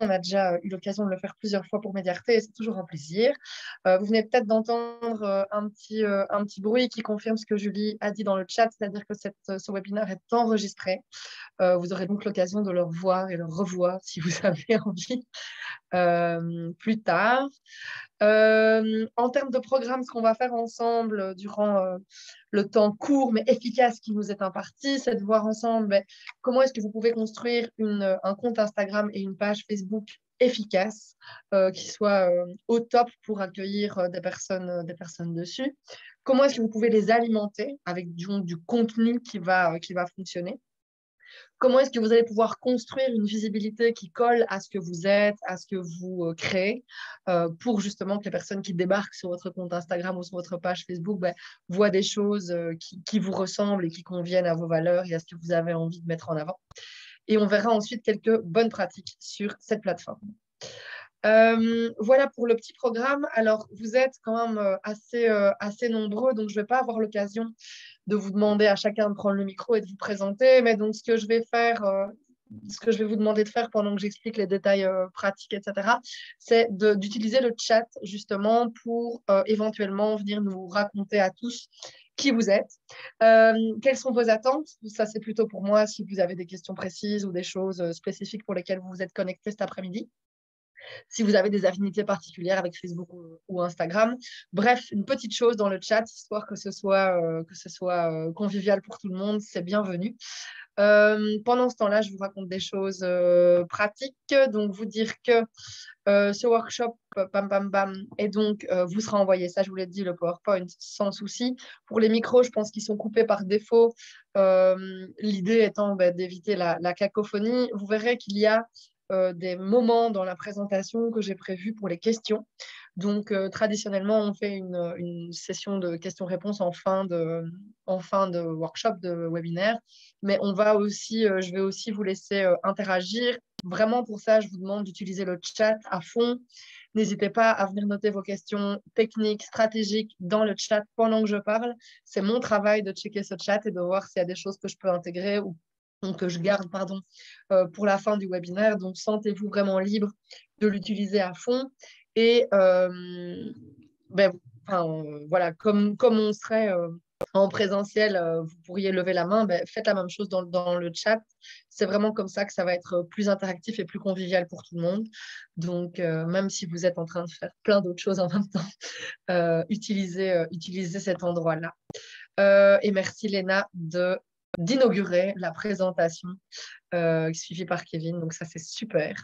on a déjà eu l'occasion de le faire plusieurs fois pour Mediarte et c'est toujours un plaisir. Vous venez peut-être d'entendre un petit bruit qui confirme ce que Julie a dit dans le chat, c'est-à-dire que ce webinaire est enregistré. Vous aurez donc l'occasion de le revoir et le revoir si vous avez envie plus tard. En termes de programme, ce qu'on va faire ensemble durant le temps court mais efficace qui nous est imparti, c'est de voir ensemble comment est-ce que vous pouvez construire un compte Instagram et une page Facebook efficace qui soit au top pour accueillir des personnes dessus. Comment est-ce que vous pouvez les alimenter avec du contenu qui va fonctionner. Comment est-ce que vous allez pouvoir construire une visibilité qui colle à ce que vous êtes, à ce que vous créez, pour justement que les personnes qui débarquent sur votre compte Instagram ou sur votre page Facebook voient des choses qui vous ressemblent et qui conviennent à vos valeurs et à ce que vous avez envie de mettre en avant. Et on verra ensuite quelques bonnes pratiques sur cette plateforme. Voilà pour le petit programme. Alors, vous êtes quand même assez nombreux, donc je ne vais pas avoir l'occasion de vous demander à chacun de prendre le micro et de vous présenter. Mais donc, ce que je vais vous demander de faire pendant que j'explique les détails pratiques, etc., c'est d'utiliser le chat justement pour éventuellement venir nous raconter à tous qui vous êtes, quelles sont vos attentes. Ça, c'est plutôt pour moi si vous avez des questions précises ou des choses spécifiques pour lesquelles vous vous êtes connecté cet après-midi. Si vous avez des affinités particulières avec Facebook ou Instagram. Bref, une petite chose dans le chat, histoire que ce soit convivial pour tout le monde, c'est bienvenu. Pendant ce temps-là, je vous raconte des choses pratiques. Donc, vous dire que ce workshop, bam, bam, bam, et donc vous sera envoyé, ça je vous l'ai dit, le PowerPoint, sans souci. Pour les micros, je pense qu'ils sont coupés par défaut. L'idée étant d'éviter la cacophonie. Vous verrez qu'il y a des moments dans la présentation que j'ai prévus pour les questions. Donc, traditionnellement, on fait une session de questions-réponses en fin de workshop, de webinaire. Mais je vais aussi vous laisser interagir. Vraiment, pour ça, je vous demande d'utiliser le chat à fond. N'hésitez pas à venir noter vos questions techniques, stratégiques dans le chat pendant que je parle. C'est mon travail de checker ce chat et de voir s'il y a des choses que je peux intégrer ou que je garde, pour la fin du webinaire. Donc, sentez-vous vraiment libre de l'utiliser à fond. Et voilà, comme on serait en présentiel, vous pourriez lever la main, faites la même chose dans le chat. C'est vraiment comme ça que ça va être plus interactif et plus convivial pour tout le monde. Donc, même si vous êtes en train de faire plein d'autres choses en même temps, utilisez cet endroit-là. Et merci Léna d'inaugurer la présentation suivie par Kevin. Donc ça, c'est super.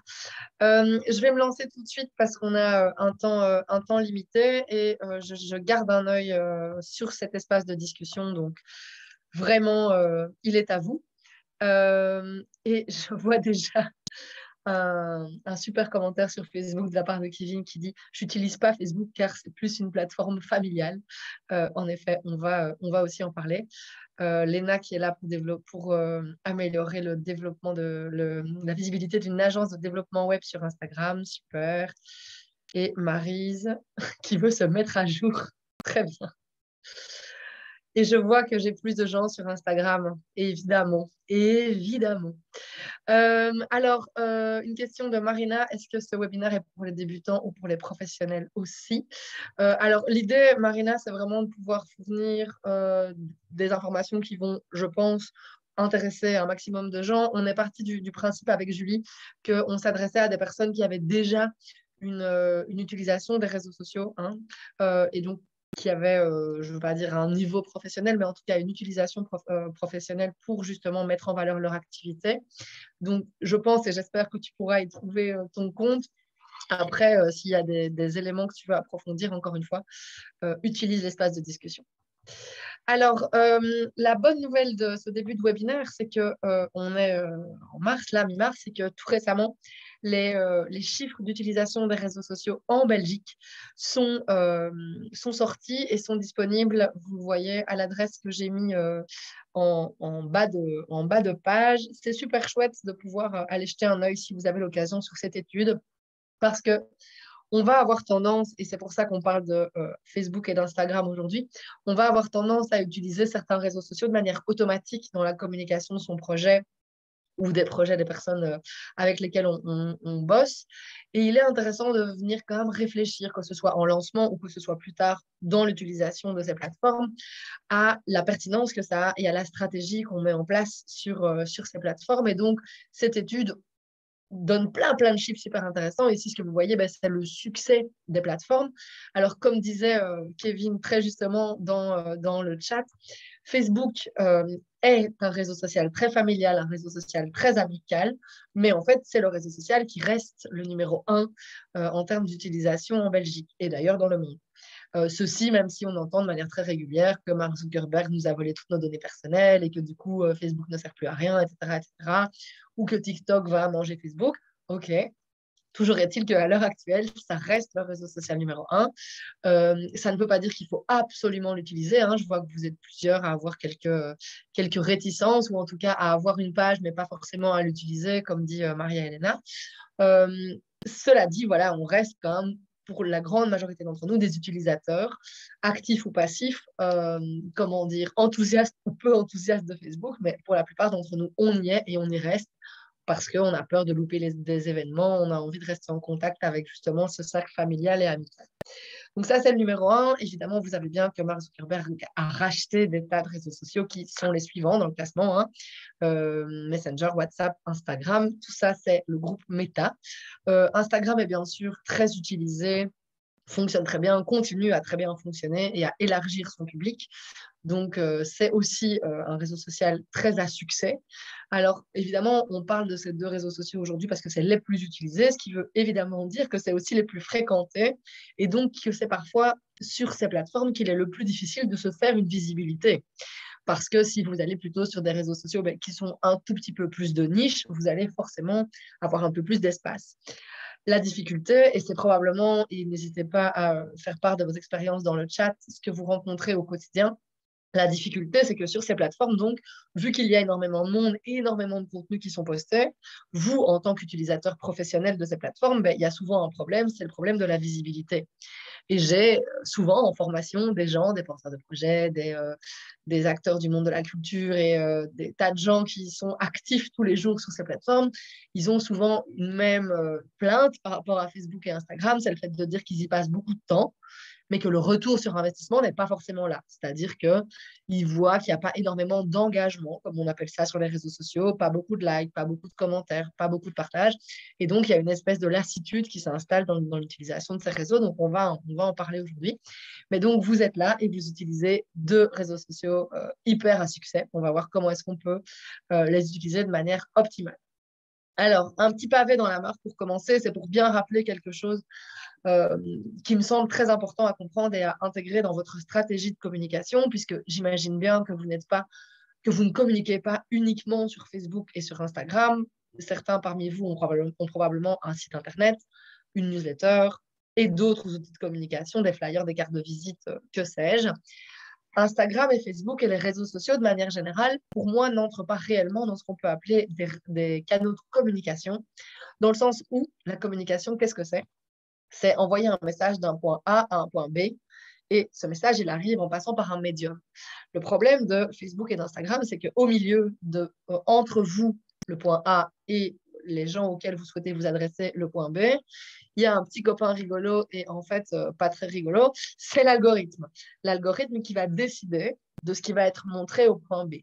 Je vais me lancer tout de suite parce qu'on a un temps limité et je garde un œil sur cet espace de discussion. Donc vraiment, il est à vous. Et je vois déjà un super commentaire sur Facebook de la part de Kevin qui dit « J'utilise pas Facebook car c'est plus une plateforme familiale. » En effet, on va aussi en parler. Léna qui est là pour améliorer le développement la visibilité d'une agence de développement web sur Instagram. Super. Et Maryse qui veut se mettre à jour. Très bien. Et je vois que j'ai plus de gens sur Instagram, évidemment. Évidemment. Alors, une question de Marina. Est-ce que ce webinaire est pour les débutants ou pour les professionnels aussi? Alors, l'idée, Marina, c'est vraiment de pouvoir fournir des informations qui vont, je pense, intéresser un maximum de gens. On est parti du principe avec Julie qu'on s'adressait à des personnes qui avaient déjà une utilisation des réseaux sociaux, hein, et donc qui avait, je ne veux pas dire un niveau professionnel, mais en tout cas une utilisation professionnelle pour justement mettre en valeur leur activité. Donc, je pense et j'espère que tu pourras y trouver ton compte. Après, s'il y a des éléments que tu veux approfondir, encore une fois, utilise l'espace de discussion. Alors, la bonne nouvelle de ce début de webinaire, c'est qu'on est en mars, là, mi-mars, c'est que tout récemment, les chiffres d'utilisation des réseaux sociaux en Belgique sont sortis et sont disponibles, vous voyez, à l'adresse que j'ai mis en bas de page. C'est super chouette de pouvoir aller jeter un œil si vous avez l'occasion sur cette étude parce que on va avoir tendance, et c'est pour ça qu'on parle de Facebook et d'Instagram aujourd'hui, on va avoir tendance à utiliser certains réseaux sociaux de manière automatique dans la communication de son projet, ou des projets des personnes avec lesquelles on bosse. Et il est intéressant de venir quand même réfléchir, que ce soit en lancement ou que ce soit plus tard dans l'utilisation de ces plateformes, à la pertinence que ça a et à la stratégie qu'on met en place sur ces plateformes. Et donc, cette étude donne plein de chiffres super intéressants. Ici, ce que vous voyez, ben, c'est le succès des plateformes. Alors, comme disait Kevin très justement dans le chat, Facebook est un réseau social très familial, un réseau social très amical, mais en fait, c'est le réseau social qui reste le numéro un en termes d'utilisation en Belgique et d'ailleurs dans le monde. Ceci, même si on entend de manière très régulière que Mark Zuckerberg nous a volé toutes nos données personnelles et que du coup, Facebook ne sert plus à rien, etc., etc., ou que TikTok va manger Facebook. OK. Toujours est-il qu'à l'heure actuelle, ça reste le réseau social numéro un. Ça ne veut pas dire qu'il faut absolument l'utiliser, hein. Je vois que vous êtes plusieurs à avoir quelques réticences ou en tout cas à avoir une page, mais pas forcément à l'utiliser, comme dit Maria-Elena. Euh, Cela dit, voilà, on reste quand même, pour la grande majorité d'entre nous, des utilisateurs, actifs ou passifs, comment dire, enthousiastes ou peu enthousiastes de Facebook, mais pour la plupart d'entre nous, on y est et on y reste parce qu'on a peur de louper des événements, on a envie de rester en contact avec justement ce cercle familial et amical. Donc ça, c'est le numéro un. Évidemment, vous savez bien que Mark Zuckerberg a racheté des tas de réseaux sociaux qui sont les suivants dans le classement, hein. Messenger, WhatsApp, Instagram, tout ça, c'est le groupe Meta. Instagram est bien sûr très utilisé, fonctionne très bien, continue à très bien fonctionner et à élargir son public. Donc, c'est aussi un réseau social très à succès. Alors, évidemment, on parle de ces deux réseaux sociaux aujourd'hui parce que c'est les plus utilisés, ce qui veut évidemment dire que c'est aussi les plus fréquentés et donc que c'est parfois sur ces plateformes qu'il est le plus difficile de se faire une visibilité. Parce que si vous allez plutôt sur des réseaux sociaux qui sont un tout petit peu plus de niche, vous allez forcément avoir un peu plus d'espace. La difficulté, et c'est probablement, et n'hésitez pas à faire part de vos expériences dans le chat, ce que vous rencontrez au quotidien, la difficulté, c'est que sur ces plateformes, donc, vu qu'il y a énormément de monde et énormément de contenus qui sont postés, vous, en tant qu'utilisateur professionnel de ces plateformes, il y a souvent un problème, c'est le problème de la visibilité. Et j'ai souvent en formation des gens, des porteurs de projets, des acteurs du monde de la culture et des tas de gens qui sont actifs tous les jours sur ces plateformes. Ils ont souvent une même plainte par rapport à Facebook et Instagram, c'est le fait de dire qu'ils y passent beaucoup de temps, mais que le retour sur investissement n'est pas forcément là. C'est-à-dire qu'ils voient qu'il n'y a pas énormément d'engagement, comme on appelle ça sur les réseaux sociaux, pas beaucoup de likes, pas beaucoup de commentaires, pas beaucoup de partages. Et donc, il y a une espèce de lassitude qui s'installe dans l'utilisation de ces réseaux. Donc, on va en parler aujourd'hui. Mais donc, vous êtes là et vous utilisez deux réseaux sociaux hyper à succès. On va voir comment est-ce qu'on peut les utiliser de manière optimale. Alors, un petit pavé dans la mare pour commencer, c'est pour bien rappeler quelque chose euh, qui me semble très important à comprendre et à intégrer dans votre stratégie de communication, puisque j'imagine bien que que vous ne communiquez pas uniquement sur Facebook et sur Instagram. Certains parmi vous ont probablement un site internet, une newsletter et d'autres outils de communication, des flyers, des cartes de visite, que sais-je. Instagram et Facebook et les réseaux sociaux, de manière générale, pour moi, n'entrent pas réellement dans ce qu'on peut appeler des canaux de communication, dans le sens où la communication, qu'est-ce que c'est? C'est envoyer un message d'un point A à un point B. Et ce message, il arrive en passant par un médium. Le problème de Facebook et d'Instagram, c'est qu'au milieu entre vous, le point A, et les gens auxquels vous souhaitez vous adresser, le point B, il y a un petit copain rigolo et en fait pas très rigolo, c'est l'algorithme. L'algorithme qui va décider de ce qui va être montré au point B.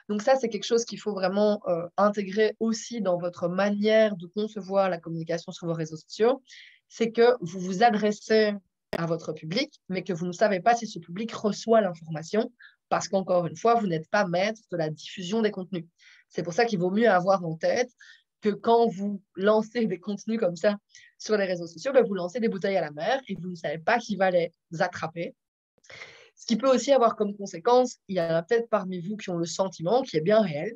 Donc ça, c'est quelque chose qu'il faut vraiment intégrer aussi dans votre manière de concevoir la communication sur vos réseaux sociaux. C'est que vous vous adressez à votre public, mais que vous ne savez pas si ce public reçoit l'information, parce qu'encore une fois, vous n'êtes pas maître de la diffusion des contenus. C'est pour ça qu'il vaut mieux avoir en tête que quand vous lancez des contenus comme ça sur les réseaux sociaux, vous lancez des bouteilles à la mer et vous ne savez pas qui va les attraper. Ce qui peut aussi avoir comme conséquence, il y en a peut-être parmi vous qui ont le sentiment, qui est bien réel,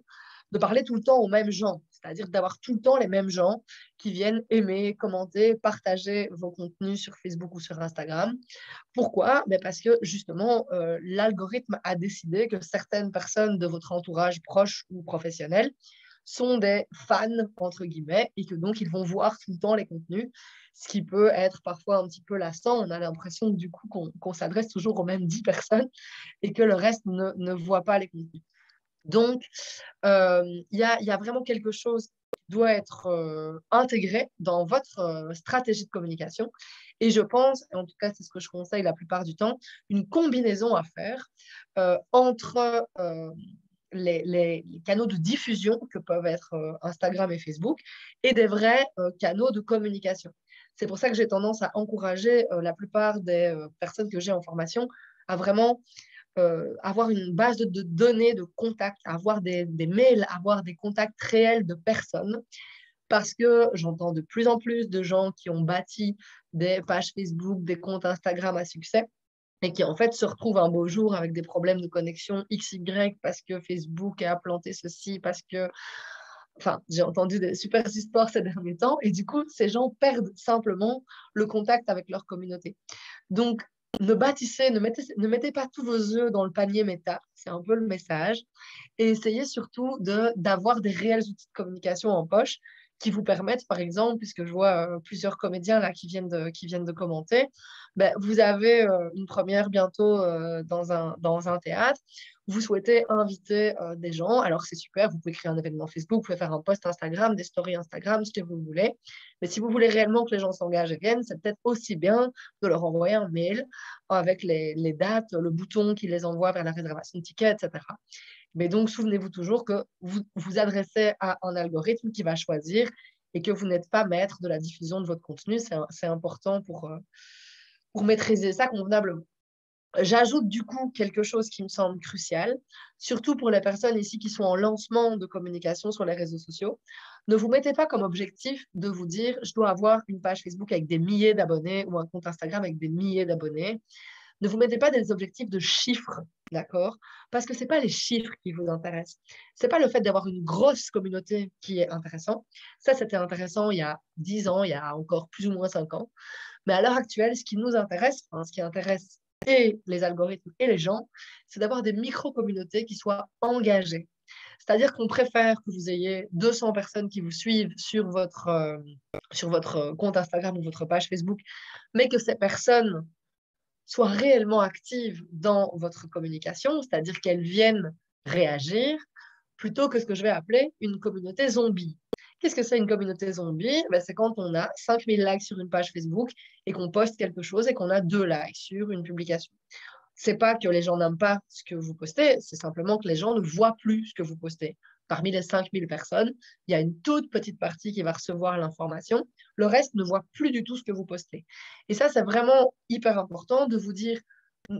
de parler tout le temps aux mêmes gens, c'est-à-dire d'avoir tout le temps les mêmes gens qui viennent aimer, commenter, partager vos contenus sur Facebook ou sur Instagram. Pourquoi? Parce que justement, l'algorithme a décidé que certaines personnes de votre entourage proche ou professionnel sont des fans, entre guillemets, et que donc ils vont voir tout le temps les contenus, ce qui peut être parfois un petit peu lassant. On a l'impression du coup qu'on s'adresse toujours aux mêmes 10 personnes et que le reste ne voit pas les contenus. Donc, il y a vraiment quelque chose qui doit être intégré dans votre stratégie de communication. Et je pense, et en tout cas, c'est ce que je conseille la plupart du temps, une combinaison à faire entre les canaux de diffusion que peuvent être Instagram et Facebook et des vrais canaux de communication. C'est pour ça que j'ai tendance à encourager la plupart des personnes que j'ai en formation à vraiment avoir une base de données, de contacts, avoir des mails, avoir des contacts réels de personnes, parce que j'entends de plus en plus de gens qui ont bâti des pages Facebook, des comptes Instagram à succès, et qui en fait se retrouvent un beau jour avec des problèmes de connexion XY parce que Facebook a planté ceci, parce que... Enfin, j'ai entendu des super histoires ces derniers temps, et du coup, ces gens perdent simplement le contact avec leur communauté. Donc, ne mettez pas tous vos œufs dans le panier méta, c'est un peu le message, et essayez surtout d'avoir des réels outils de communication en poche qui vous permettent, par exemple, puisque je vois plusieurs comédiens là qui viennent de commenter, ben, vous avez une première bientôt dans un théâtre, vous souhaitez inviter des gens, alors c'est super, vous pouvez créer un événement Facebook, vous pouvez faire un post Instagram, des stories Instagram, ce que vous voulez, mais si vous voulez réellement que les gens s'engagent et viennent, c'est peut-être aussi bien de leur envoyer un mail avec les dates, le bouton qui les envoie vers la réservation de tickets, etc. Mais donc, souvenez-vous toujours que vous vous adressez à un algorithme qui va choisir et que vous n'êtes pas maître de la diffusion de votre contenu. C'est important pour maîtriser ça convenablement. J'ajoute du coup quelque chose qui me semble crucial, surtout pour les personnes ici qui sont en lancement de communication sur les réseaux sociaux. Ne vous mettez pas comme objectif de vous dire je dois avoir une page Facebook avec des milliers d'abonnés ou un compte Instagram avec des milliers d'abonnés. Ne vous mettez pas des objectifs de chiffres, d'accord? Parce que ce n'est pas les chiffres qui vous intéressent. Ce n'est pas le fait d'avoir une grosse communauté qui est intéressant. Ça, c'était intéressant il y a 10 ans, il y a encore plus ou moins 5 ans. Mais à l'heure actuelle, ce qui nous intéresse, enfin, ce qui intéresse et les algorithmes et les gens, c'est d'avoir des micro-communautés qui soient engagées. C'est-à-dire qu'on préfère que vous ayez 200 personnes qui vous suivent sur votre compte Instagram ou votre page Facebook, mais que ces personnes soient réellement actives dans votre communication, c'est-à-dire qu'elles viennent réagir, plutôt que ce que je vais appeler une communauté zombie. Qu'est-ce que c'est une communauté zombie? Ben, c'est quand on a 5000 likes sur une page Facebook et qu'on poste quelque chose et qu'on a 2 likes sur une publication. C'est pas que les gens n'aiment pas ce que vous postez, c'est simplement que les gens ne voient plus ce que vous postez. Parmi les 5000 personnes, il y a une toute petite partie qui va recevoir l'information. Le reste ne voit plus du tout ce que vous postez. Et ça, c'est vraiment hyper important de vous dire,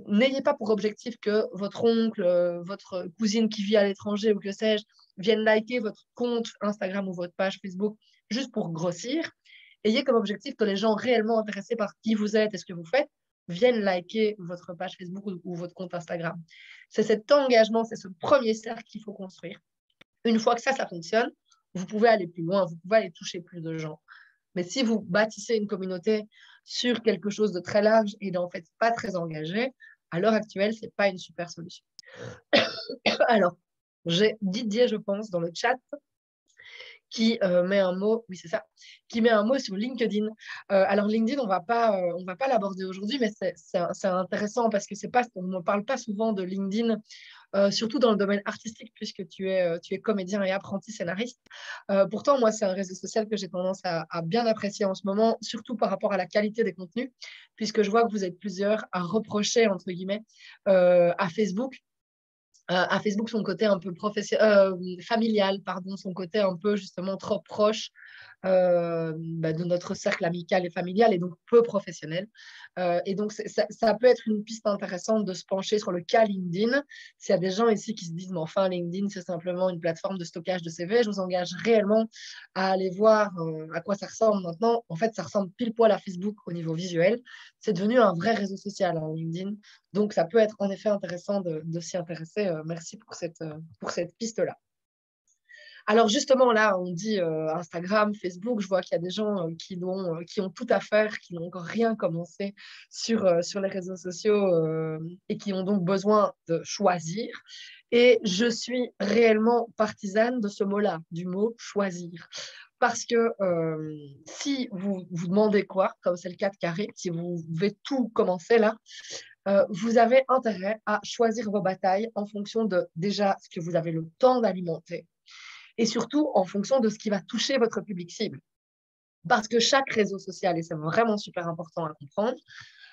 n'ayez pas pour objectif que votre oncle, votre cousine qui vit à l'étranger ou que sais-je, vienne liker votre compte Instagram ou votre page Facebook juste pour grossir. Ayez comme objectif que les gens réellement intéressés par qui vous êtes et ce que vous faites viennent liker votre page Facebook ou votre compte Instagram. C'est cet engagement, c'est ce premier cercle qu'il faut construire. Une fois que ça fonctionne, vous pouvez aller plus loin, vous pouvez aller toucher plus de gens. Mais si vous bâtissez une communauté sur quelque chose de très large et d'en fait pas très engagé, à l'heure actuelle, ce n'est pas une super solution. Alors, j'ai Didier, je pense, dans le chat qui met un mot, oui c'est ça, qui met un mot sur LinkedIn. Alors LinkedIn, on va pas l'aborder aujourd'hui, mais c'est intéressant parce que c'est pas, on ne parle pas souvent de LinkedIn, surtout dans le domaine artistique puisque tu es comédien et apprenti scénariste. Pourtant, moi, c'est un réseau social que j'ai tendance à bien apprécier en ce moment, surtout par rapport à la qualité des contenus, puisque je vois que vous êtes plusieurs à reprocher, entre guillemets, à Facebook son côté un peu familial, pardon, son côté un peu justement trop proche de notre cercle amical et familial et donc peu professionnel. Et donc, ça peut être une piste intéressante de se pencher sur le cas LinkedIn. S'il y a des gens ici qui se disent, mais enfin, LinkedIn, c'est simplement une plateforme de stockage de CV, je vous engage réellement à aller voir à quoi ça ressemble maintenant. En fait, ça ressemble pile poil à Facebook au niveau visuel. C'est devenu un vrai réseau social, hein, LinkedIn. Donc, ça peut être en effet intéressant de s'y intéresser. Merci pour cette piste-là. Alors justement, là, on dit Instagram, Facebook, je vois qu'il y a des gens qui ont tout à faire, qui n'ont encore rien commencé sur les réseaux sociaux et qui ont donc besoin de choisir. Et je suis réellement partisane de ce mot-là, du mot choisir. Parce que si vous vous demandez quoi, comme c'est le cas de Carré, si vous devez tout commencer là, vous avez intérêt à choisir vos batailles en fonction de déjà ce que vous avez le temps d'alimenter et surtout en fonction de ce qui va toucher votre public cible. Parce que chaque réseau social, et c'est vraiment super important à comprendre,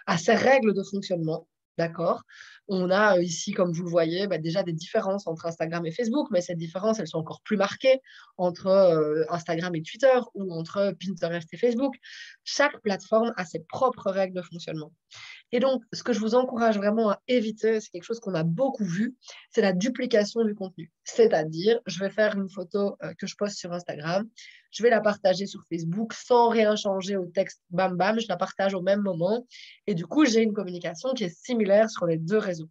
a ses règles de fonctionnement. D'accord. On a ici, comme vous le voyez, déjà des différences entre Instagram et Facebook, mais ces différences, elles sont encore plus marquées entre Instagram et Twitter ou entre Pinterest et Facebook. Chaque plateforme a ses propres règles de fonctionnement. Et donc, ce que je vous encourage vraiment à éviter, c'est quelque chose qu'on a beaucoup vu, c'est la duplication du contenu. C'est-à-dire, je vais faire une photo que je poste sur Instagram, je vais la partager sur Facebook sans rien changer au texte, bam bam, je la partage au même moment. Et du coup, j'ai une communication qui est similaire sur les deux réseaux.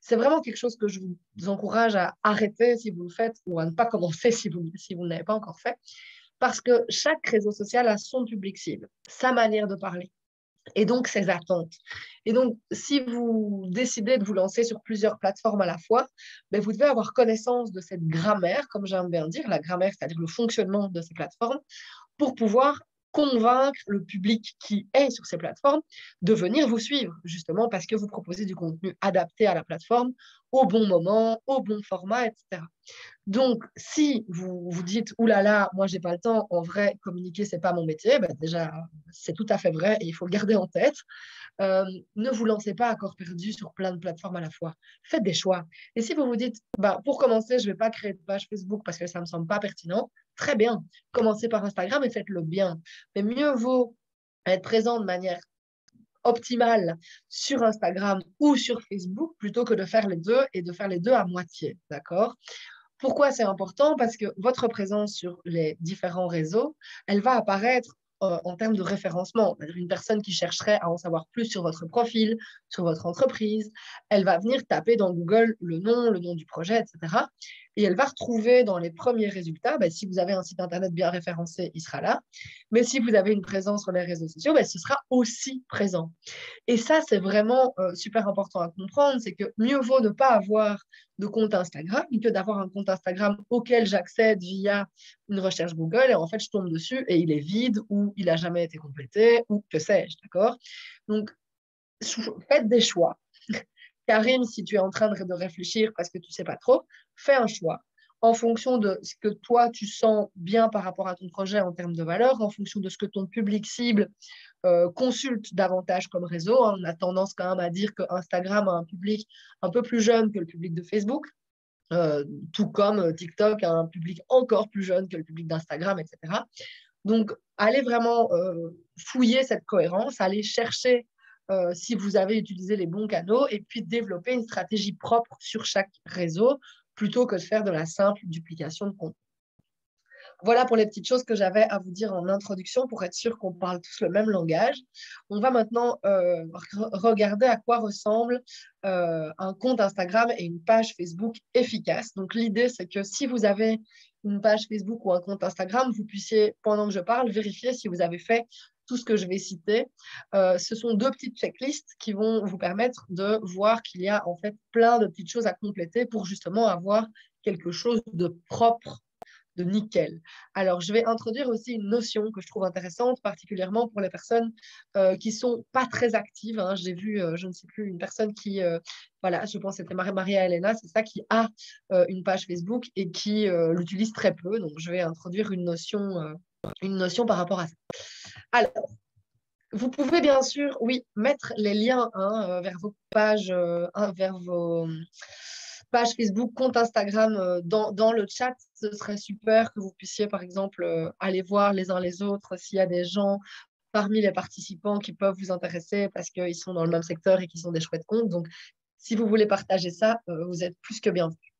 C'est vraiment quelque chose que je vous encourage à arrêter si vous le faites ou à ne pas commencer si vous ne l'avez pas encore fait. Parce que chaque réseau social a son public cible, sa manière de parler et donc ses attentes. Et donc, si vous décidez de vous lancer sur plusieurs plateformes à la fois, vous devez avoir connaissance de cette grammaire, comme j'aime bien dire, la grammaire, c'est-à-dire le fonctionnement de ces plateformes, pour pouvoir convaincre le public qui est sur ces plateformes de venir vous suivre, justement parce que vous proposez du contenu adapté à la plateforme, au bon moment, au bon format, etc. Donc, si vous vous dites, oulala, là là, moi, j'ai pas le temps, en vrai, communiquer, c'est pas mon métier, déjà, c'est tout à fait vrai et il faut le garder en tête. Euh, ne vous lancez pas à corps perdu sur plein de plateformes à la fois. Faites des choix. Et si vous vous dites, pour commencer, je vais pas créer de page Facebook parce que ça me semble pas pertinent, très bien. Commencez par Instagram et faites-le bien. Mais mieux vaut être présent de manière optimale sur Instagram ou sur Facebook plutôt que de faire les deux et de faire les deux à moitié. D'accord? Pourquoi c'est important? Parce que votre présence sur les différents réseaux, elle va apparaître en termes de référencement. Une personne qui chercherait à en savoir plus sur votre profil, sur votre entreprise, elle va venir taper dans Google le nom du projet, etc. Et elle va retrouver dans les premiers résultats, si vous avez un site Internet bien référencé, il sera là. Mais si vous avez une présence sur les réseaux sociaux, ce sera aussi présent. Et ça, c'est vraiment super important à comprendre, c'est que mieux vaut ne pas avoir de compte Instagram que d'avoir un compte Instagram auquel j'accède via une recherche Google et en fait, je tombe dessus et il est vide ou il n'a jamais été complété ou que sais-je, d'accord? Donc, faites des choix. Karim, si tu es en train de réfléchir parce que tu ne sais pas trop, fais un choix en fonction de ce que toi, tu sens bien par rapport à ton projet en termes de valeur, en fonction de ce que ton public cible consulte davantage comme réseau. On a tendance quand même à dire que Instagram a un public un peu plus jeune que le public de Facebook, tout comme TikTok a un public encore plus jeune que le public d'Instagram, etc. Donc, allez vraiment fouiller cette cohérence, allez chercher si vous avez utilisé les bons canaux et puis développer une stratégie propre sur chaque réseau plutôt que de faire de la simple duplication de contenu. Voilà pour les petites choses que j'avais à vous dire en introduction pour être sûr qu'on parle tous le même langage. On va maintenant regarder à quoi ressemble un compte Instagram et une page Facebook efficace. Donc, l'idée, c'est que si vous avez une page Facebook ou un compte Instagram, vous puissiez, pendant que je parle, vérifier si vous avez fait tout ce que je vais citer. Ce sont deux petites checklists qui vont vous permettre de voir qu'il y a en fait plein de petites choses à compléter pour justement avoir quelque chose de propre, de nickel. Alors, je vais introduire aussi une notion que je trouve intéressante, particulièrement pour les personnes qui sont pas très actives. Hein. J'ai vu, je ne sais plus, une personne qui, voilà, je pense que c'était Maria Elena, c'est ça, qui a une page Facebook et qui l'utilise très peu. Donc, je vais introduire une notion par rapport à ça. Alors, vous pouvez bien sûr, oui, mettre les liens vers vos pages, vers vos pages Facebook, compte Instagram dans le chat. Ce serait super que vous puissiez, par exemple, aller voir les uns les autres s'il y a des gens parmi les participants qui peuvent vous intéresser parce qu'ils sont dans le même secteur et qui sont des chouettes comptes. Donc, si vous voulez partager ça, vous êtes plus que bienvenus.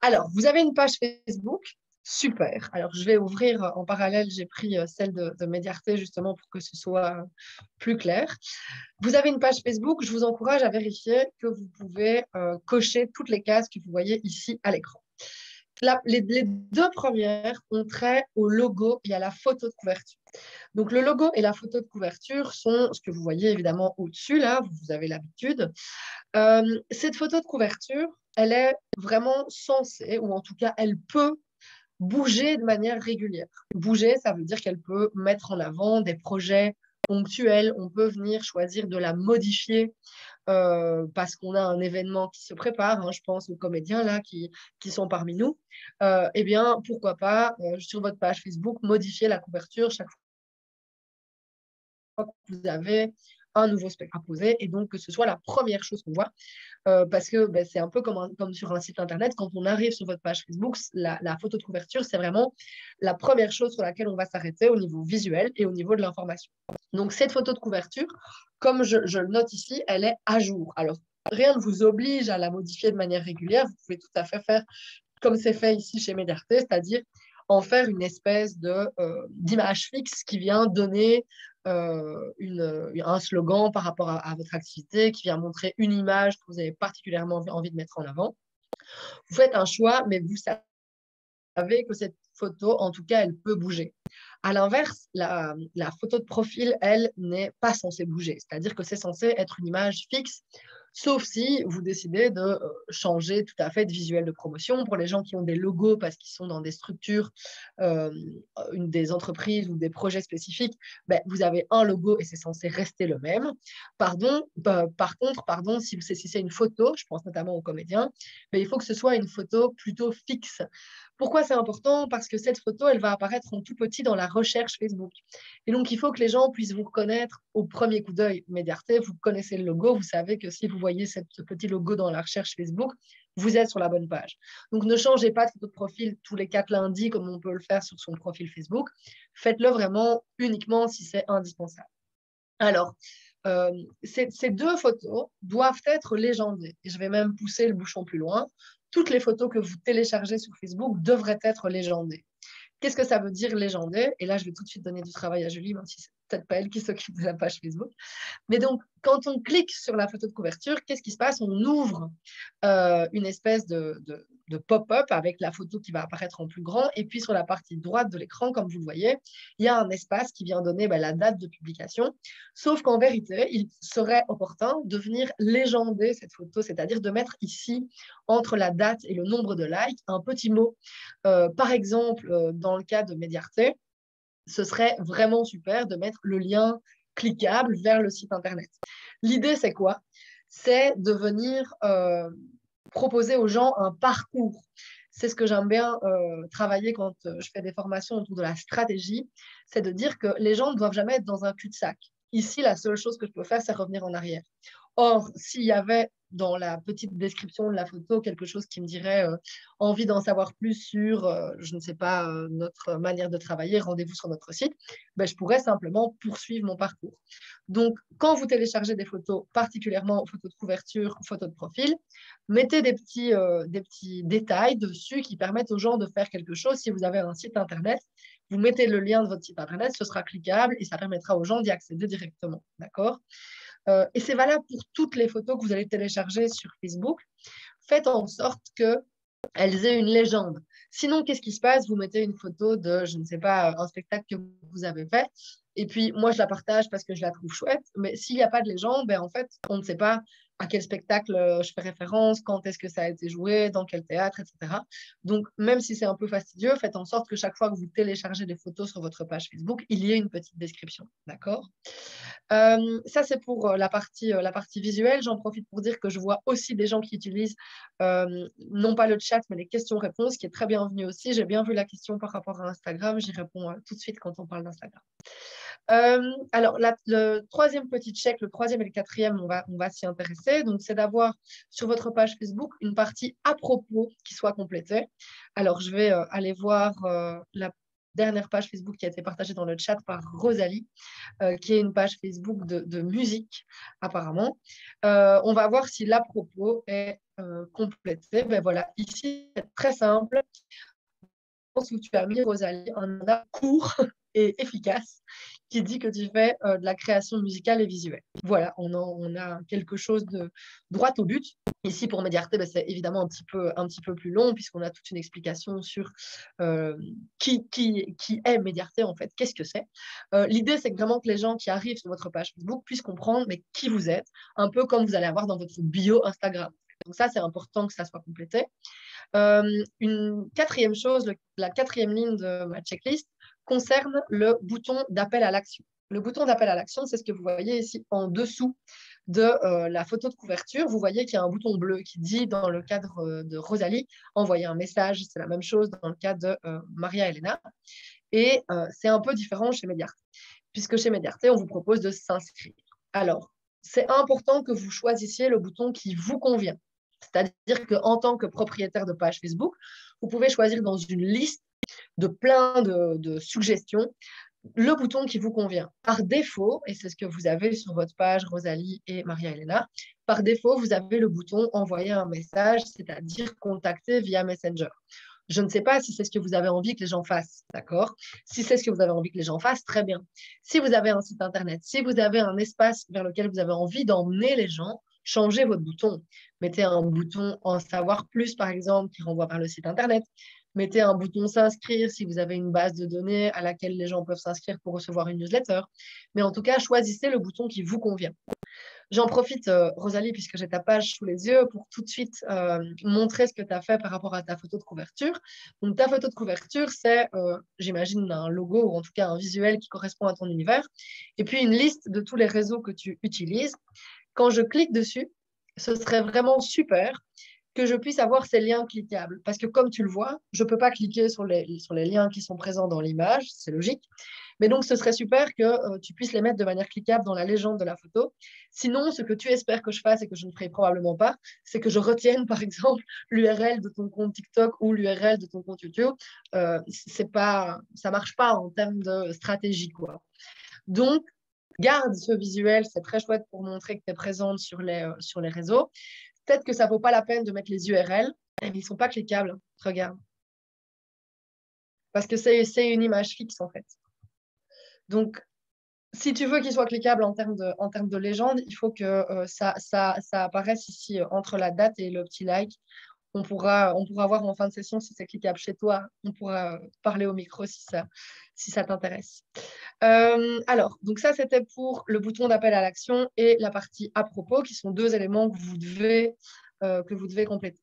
Alors, vous avez une page Facebook. Super. Alors, je vais ouvrir en parallèle, j'ai pris celle de Mediarte justement pour que ce soit plus clair. Vous avez une page Facebook, je vous encourage à vérifier que vous pouvez cocher toutes les cases que vous voyez ici à l'écran. Les deux premières ont trait au logo et à la photo de couverture. Donc, le logo et la photo de couverture sont ce que vous voyez évidemment au-dessus, là, vous avez l'habitude. Cette photo de couverture, elle est vraiment censée, ou en tout cas, elle peut bouger de manière régulière. Bouger, ça veut dire qu'elle peut mettre en avant des projets ponctuelle. On peut venir choisir de la modifier parce qu'on a un événement qui se prépare, hein, je pense aux comédiens là qui sont parmi nous. Eh bien, pourquoi pas, sur votre page Facebook, modifier la couverture chaque fois que vous avez un nouveau spectacle à poser et donc que ce soit la première chose qu'on voit. Parce que ben, c'est un peu comme sur un site internet, quand on arrive sur votre page Facebook, la photo de couverture, c'est vraiment la première chose sur laquelle on va s'arrêter au niveau visuel et au niveau de l'information. Donc cette photo de couverture, comme je le note ici, elle est à jour. Alors, rien ne vous oblige à la modifier de manière régulière, vous pouvez tout à fait faire comme c'est fait ici chez Mediarte, c'est-à-dire en faire une espèce d'image fixe qui vient donner un slogan par rapport à votre activité, qui vient montrer une image que vous avez particulièrement envie de mettre en avant. Vous faites un choix, mais vous savez que cette photo, en tout cas, elle peut bouger. À l'inverse, la photo de profil, elle, n'est pas censée bouger. C'est-à-dire que c'est censé être une image fixe, sauf si vous décidez de changer tout à fait de visuel de promotion. Pour les gens qui ont des logos parce qu'ils sont dans des structures, des entreprises ou des projets spécifiques, ben, vous avez un logo et c'est censé rester le même. Par contre, si c'est une photo, je pense notamment aux comédiens, ben, il faut que ce soit une photo plutôt fixe. Pourquoi c'est important? Parce que cette photo, elle va apparaître en tout petit dans la recherche Facebook. Et donc, il faut que les gens puissent vous reconnaître au premier coup d'œil. Mediarte, vous connaissez le logo, vous savez que si vous voyez ce petit logo dans la recherche Facebook, vous êtes sur la bonne page. Donc, ne changez pas de photo de profil tous les 4 lundis comme on peut le faire sur son profil Facebook. Faites-le vraiment uniquement si c'est indispensable. Alors, ces 2 photos doivent être légendées. Et je vais même pousser le bouchon plus loin. Toutes les photos que vous téléchargez sur Facebook devraient être légendées. Qu'est-ce que ça veut dire légendé? Et là, je vais tout de suite donner du travail à Julie, même si c'est peut-être pas elle qui s'occupe de la page Facebook. Mais donc, quand on clique sur la photo de couverture, qu'est-ce qui se passe? On ouvre une espèce de pop-up avec la photo qui va apparaître en plus grand. Et puis, sur la partie droite de l'écran, comme vous le voyez, il y a un espace qui vient donner la date de publication. Sauf qu'en vérité, il serait opportun de venir légender cette photo, c'est-à-dire de mettre ici, entre la date et le nombre de likes, un petit mot. Par exemple, dans le cas de Mediarte, ce serait vraiment super de mettre le lien cliquable vers le site internet. L'idée, c'est quoi? C'est de venir proposer aux gens un parcours. C'est ce que j'aime bien travailler quand je fais des formations autour de la stratégie, c'est de dire que les gens ne doivent jamais être dans un cul-de-sac. Ici, la seule chose que je peux faire, c'est revenir en arrière. Or, s'il y avait dans la petite description de la photo quelque chose qui me dirait envie d'en savoir plus sur, je ne sais pas, notre manière de travailler, rendez-vous sur notre site, ben, je pourrais simplement poursuivre mon parcours. Donc, quand vous téléchargez des photos, particulièrement photos de couverture, photos de profil, mettez des petits détails dessus qui permettent aux gens de faire quelque chose. Si vous avez un site internet, vous mettez le lien de votre site internet, ce sera cliquable et ça permettra aux gens d'y accéder directement. D'accord? Et c'est valable pour toutes les photos que vous allez télécharger sur Facebook. Faites en sorte qu'elles aient une légende. Sinon, qu'est-ce qui se passe? Vous mettez une photo de, je ne sais pas, un spectacle que vous avez fait. Et puis, moi, je la partage parce que je la trouve chouette. Mais s'il n'y a pas de légende, ben, en fait, on ne sait pas à quel spectacle je fais référence, quand est-ce que ça a été joué, dans quel théâtre, etc. Donc, même si c'est un peu fastidieux, faites en sorte que chaque fois que vous téléchargez des photos sur votre page Facebook, il y ait une petite description. D'accord? Ça, c'est pour la partie visuelle. J'en profite pour dire que je vois aussi des gens qui utilisent non pas le chat, mais les questions-réponses, qui est très bienvenu aussi. J'ai bien vu la question par rapport à Instagram. J'y réponds tout de suite quand on parle d'Instagram. Alors, le troisième petit check, le troisième et le quatrième, on va s'y intéresser. Donc, c'est d'avoir sur votre page Facebook une partie à propos qui soit complétée. Alors, je vais aller voir la dernière page Facebook qui a été partagée dans le chat par Rosalie, qui est une page Facebook de musique, apparemment. On va voir si l'à propos est complété. Ben voilà, ici, c'est très simple. Où tu as mis, Rosalie, un mandat court et efficace qui dit que tu fais de la création musicale et visuelle. Voilà, on a quelque chose de droit au but. Ici, pour Mediarte, ben, c'est évidemment un petit peu plus long puisqu'on a toute une explication sur qui est Mediarte, en fait, qu'est-ce que c'est. L'idée, c'est vraiment que les gens qui arrivent sur votre page Facebook puissent comprendre mais qui vous êtes, un peu comme vous allez avoir dans votre bio Instagram. Donc ça, c'est important que ça soit complété. Une quatrième chose, la quatrième ligne de ma checklist concerne le bouton d'appel à l'action. Le bouton d'appel à l'action, c'est ce que vous voyez ici en dessous de la photo de couverture. Vous voyez qu'il y a un bouton bleu qui dit, dans le cadre de Rosalie, envoyer un message. C'est la même chose dans le cas de Maria Elena. Et c'est un peu différent chez Mediarte, puisque chez Mediarte, on vous propose de s'inscrire. Alors, c'est important que vous choisissiez le bouton qui vous convient. C'est-à-dire qu'en tant que propriétaire de page Facebook, vous pouvez choisir dans une liste de plein de suggestions le bouton qui vous convient. Par défaut, et c'est ce que vous avez sur votre page Rosalie et Maria Elena, par défaut, vous avez le bouton envoyer un message, c'est-à-dire contacter via Messenger. Je ne sais pas si c'est ce que vous avez envie que les gens fassent, d'accord? Si c'est ce que vous avez envie que les gens fassent, très bien. Si vous avez un site internet, si vous avez un espace vers lequel vous avez envie d'emmener les gens, changez votre bouton. Mettez un bouton en savoir plus, par exemple, qui renvoie vers le site internet. Mettez un bouton s'inscrire si vous avez une base de données à laquelle les gens peuvent s'inscrire pour recevoir une newsletter. Mais en tout cas, choisissez le bouton qui vous convient. J'en profite, Rosalie, puisque j'ai ta page sous les yeux, pour tout de suite montrer ce que tu as fait par rapport à ta photo de couverture. Donc, ta photo de couverture, c'est, j'imagine, un logo ou en tout cas un visuel qui correspond à ton univers. Et puis, une liste de tous les réseaux que tu utilises. Quand je clique dessus, ce serait vraiment super que je puisse avoir ces liens cliquables. Parce que comme tu le vois, je ne peux pas cliquer sur les liens qui sont présents dans l'image, c'est logique. Mais donc, ce serait super que tu puisses les mettre de manière cliquable dans la légende de la photo. Sinon, ce que tu espères que je fasse et que je ne ferai probablement pas, c'est que je retienne, par exemple, l'URL de ton compte TikTok ou l'URL de ton compte YouTube. Ça ne marche pas en termes de stratégie, quoi. Donc, garde ce visuel, c'est très chouette pour montrer que tu es présente sur les réseaux. Peut-être que ça ne vaut pas la peine de mettre les URL, mais ils ne sont pas cliquables. Regarde. Parce que c'est une image fixe, en fait. Donc, si tu veux qu'il soit cliquable en termes de légende, il faut que ça apparaisse ici entre la date et le petit like. On pourra voir en fin de session si c'est cliquable chez toi. On pourra parler au micro si ça t'intéresse. Alors, donc ça, c'était pour le bouton d'appel à l'action et la partie à propos, qui sont deux éléments que vous devez compléter.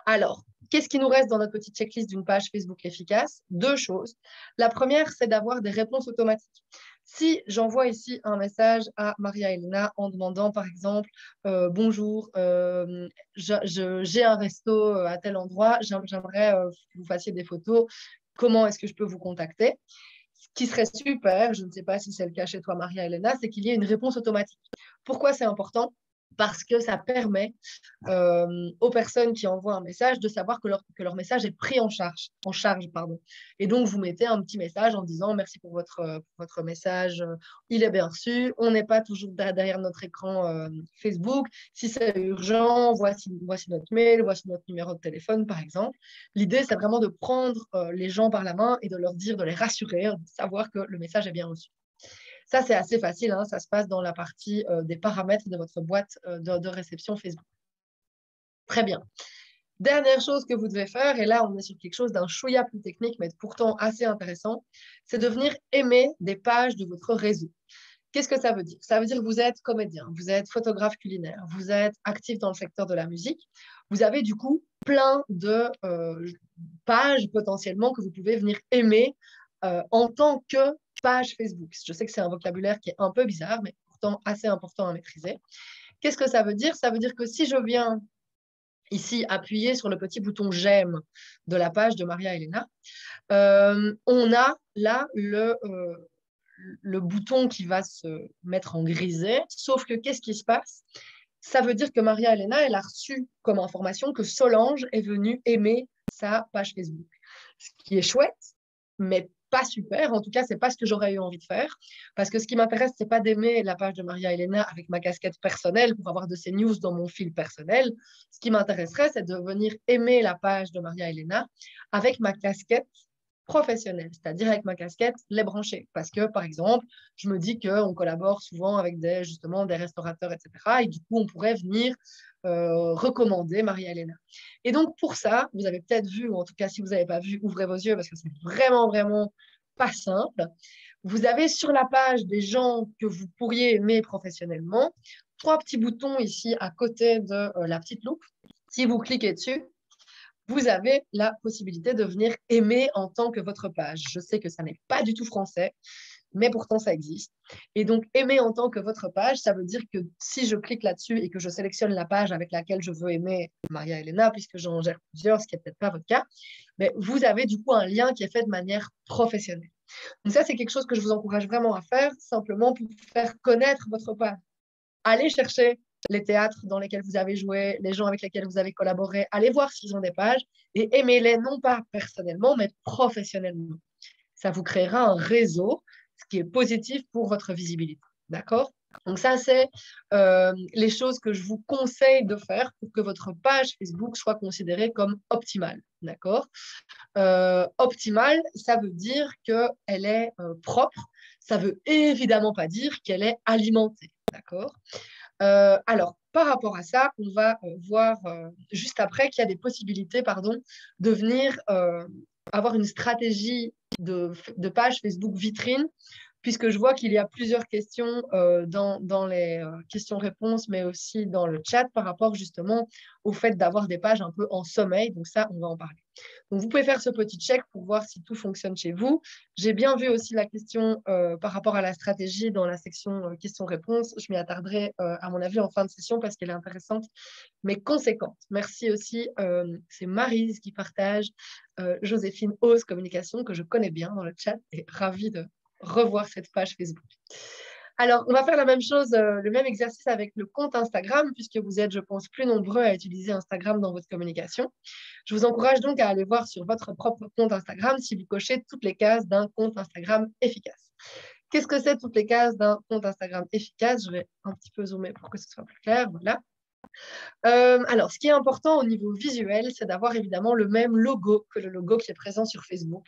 Alors, qu'est-ce qui nous reste dans notre petite checklist d'une page Facebook efficace? Deux choses. La première, c'est d'avoir des réponses automatiques. Si j'envoie ici un message à Maria Elena en demandant, par exemple, bonjour, j'ai un resto à tel endroit, j'aimerais que vous fassiez des photos, comment est-ce que je peux vous contacter? Ce qui serait super, je ne sais pas si c'est le cas chez toi, Maria Elena, c'est qu'il y ait une réponse automatique. Pourquoi c'est important? Parce que ça permet aux personnes qui envoient un message de savoir que leur message est pris en charge. Et donc, vous mettez un petit message en disant merci pour votre message, il est bien reçu, on n'est pas toujours derrière notre écran Facebook. Si c'est urgent, voici notre mail, voici notre numéro de téléphone, par exemple. L'idée, c'est vraiment de prendre les gens par la main et de leur dire, de les rassurer, de savoir que le message est bien reçu. Ça, c'est assez facile, hein. Ça se passe dans la partie des paramètres de votre boîte de réception Facebook. Très bien. Dernière chose que vous devez faire, et là, on est sur quelque chose d'un chouïa plus technique, mais pourtant assez intéressant, c'est de venir aimer des pages de votre réseau. Qu'est-ce que ça veut dire? Ça veut dire que vous êtes comédien, vous êtes photographe culinaire, vous êtes actif dans le secteur de la musique. Vous avez du coup plein de pages potentiellement que vous pouvez venir aimer en tant que page Facebook. Je sais que c'est un vocabulaire qui est un peu bizarre, mais pourtant assez important à maîtriser. Qu'est-ce que ça veut dire? Ça veut dire que si je viens ici appuyer sur le petit bouton j'aime de la page de Maria Elena, on a là le bouton qui va se mettre en grisé, sauf que qu'est-ce qui se passe? Ça veut dire que Maria Elena, elle a reçu comme information que Solange est venue aimer sa page Facebook. Ce qui est chouette, mais pas super. En tout cas, c'est pas ce que j'aurais eu envie de faire. Parce que ce qui m'intéresse, c'est pas d'aimer la page de Maria Elena avec ma casquette personnelle pour avoir de ces news dans mon fil personnel. Ce qui m'intéresserait, c'est de venir aimer la page de Maria Elena avec ma casquette professionnelle, c'est-à-dire avec ma casquette les branchés. Parce que, par exemple, je me dis qu'on collabore souvent avec justement des restaurateurs, etc. Et du coup, on pourrait venir recommander Maria Elena. Et donc, pour ça, vous avez peut-être vu, ou en tout cas, si vous n'avez pas vu, ouvrez vos yeux parce que c'est vraiment, vraiment pas simple. Vous avez sur la page des gens que vous pourriez aimer professionnellement, trois petits boutons ici à côté de la petite loupe. Si vous cliquez dessus, vous avez la possibilité de venir aimer en tant que votre page. Je sais que ça n'est pas du tout français, mais pourtant ça existe. Et donc, aimer en tant que votre page, ça veut dire que si je clique là-dessus et que je sélectionne la page avec laquelle je veux aimer Maria Elena, puisque j'en gère plusieurs, ce qui n'est peut-être pas votre cas, mais vous avez du coup un lien qui est fait de manière professionnelle. Donc ça, c'est quelque chose que je vous encourage vraiment à faire, simplement pour faire connaître votre page. Allez chercher les théâtres dans lesquels vous avez joué, les gens avec lesquels vous avez collaboré, allez voir s'ils ont des pages et aimez-les non pas personnellement, mais professionnellement. Ça vous créera un réseau, ce qui est positif pour votre visibilité. D'accord? Donc ça, c'est les choses que je vous conseille de faire pour que votre page Facebook soit considérée comme optimale. D'accord? Optimale, ça veut dire qu'elle est propre. Ça ne veut évidemment pas dire qu'elle est alimentée. D'accord? Alors, par rapport à ça, on va voir juste après qu'il y a des possibilités, pardon, de venir avoir une stratégie de page Facebook vitrine, puisque je vois qu'il y a plusieurs questions dans les questions-réponses, mais aussi dans le chat par rapport justement au fait d'avoir des pages un peu en sommeil. Donc ça, on va en parler. Donc, vous pouvez faire ce petit check pour voir si tout fonctionne chez vous. J'ai bien vu aussi la question par rapport à la stratégie dans la section questions-réponses. Je m'y attarderai, à mon avis, en fin de session parce qu'elle est intéressante, mais conséquente. Merci aussi. C'est Maryse qui partage Joséphine Ose Communication, que je connais bien dans le chat, et ravie de revoir cette page Facebook. Alors, on va faire la même chose, le même exercice avec le compte Instagram, puisque vous êtes, je pense, plus nombreux à utiliser Instagram dans votre communication. Je vous encourage donc à aller voir sur votre propre compte Instagram si vous cochez toutes les cases d'un compte Instagram efficace. Qu'est-ce que c'est toutes les cases d'un compte Instagram efficace? Je vais un petit peu zoomer pour que ce soit plus clair. Voilà. Alors, ce qui est important au niveau visuel, c'est d'avoir évidemment le même logo que le logo qui est présent sur Facebook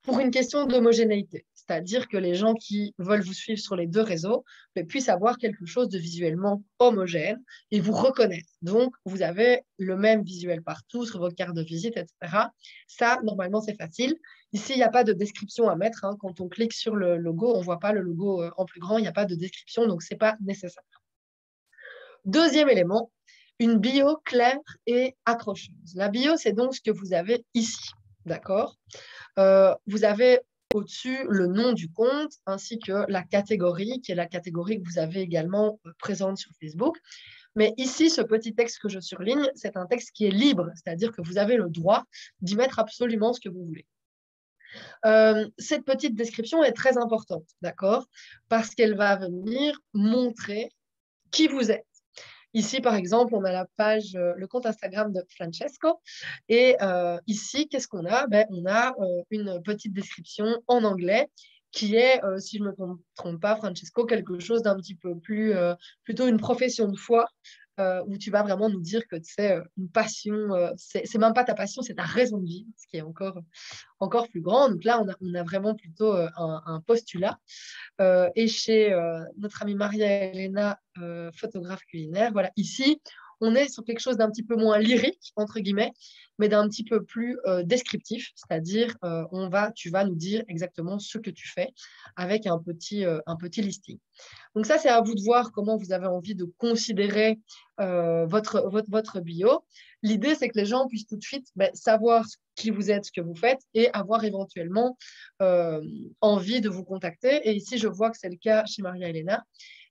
pour une question d'homogénéité. C'est-à-dire que les gens qui veulent vous suivre sur les deux réseaux puissent avoir quelque chose de visuellement homogène et vous reconnaître. Donc, vous avez le même visuel partout sur votre carte de visite, etc. Ça, normalement, c'est facile. Ici, il n'y a pas de description à mettre. Hein. Quand on clique sur le logo, on ne voit pas le logo en plus grand. Il n'y a pas de description, donc ce n'est pas nécessaire. Deuxième élément, une bio claire et accrocheuse. La bio, c'est donc ce que vous avez ici. D'accord? Vous avez au-dessus le nom du compte ainsi que la catégorie, qui est la catégorie que vous avez également présente sur Facebook. Mais ici, ce petit texte que je surligne, c'est un texte qui est libre, c'est-à-dire que vous avez le droit d'y mettre absolument ce que vous voulez. Cette petite description est très importante, d'accord? Parce qu'elle va venir montrer qui vous êtes. Ici, par exemple, on a la page, le compte Instagram de Francesco. Et ici, qu'est-ce qu'on a? On a une petite description en anglais qui est, si je ne me trompe pas, Francesco, quelque chose d'un petit peu plus, plutôt une profession de foi, où tu vas vraiment nous dire que c'est une passion, c'est même pas ta passion, c'est ta raison de vivre, ce qui est encore plus grand. Donc là, on a vraiment plutôt un postulat. Et chez notre amie Maria Elena, photographe culinaire, voilà, ici, on est sur quelque chose d'un petit peu moins lyrique, entre guillemets, mais d'un petit peu plus descriptif, c'est-à-dire tu vas nous dire exactement ce que tu fais avec un petit listing. Donc ça, c'est à vous de voir comment vous avez envie de considérer votre bio. L'idée, c'est que les gens puissent tout de suite savoir qui vous êtes, ce que vous faites, et avoir éventuellement envie de vous contacter. Et ici, je vois que c'est le cas chez Maria Elena.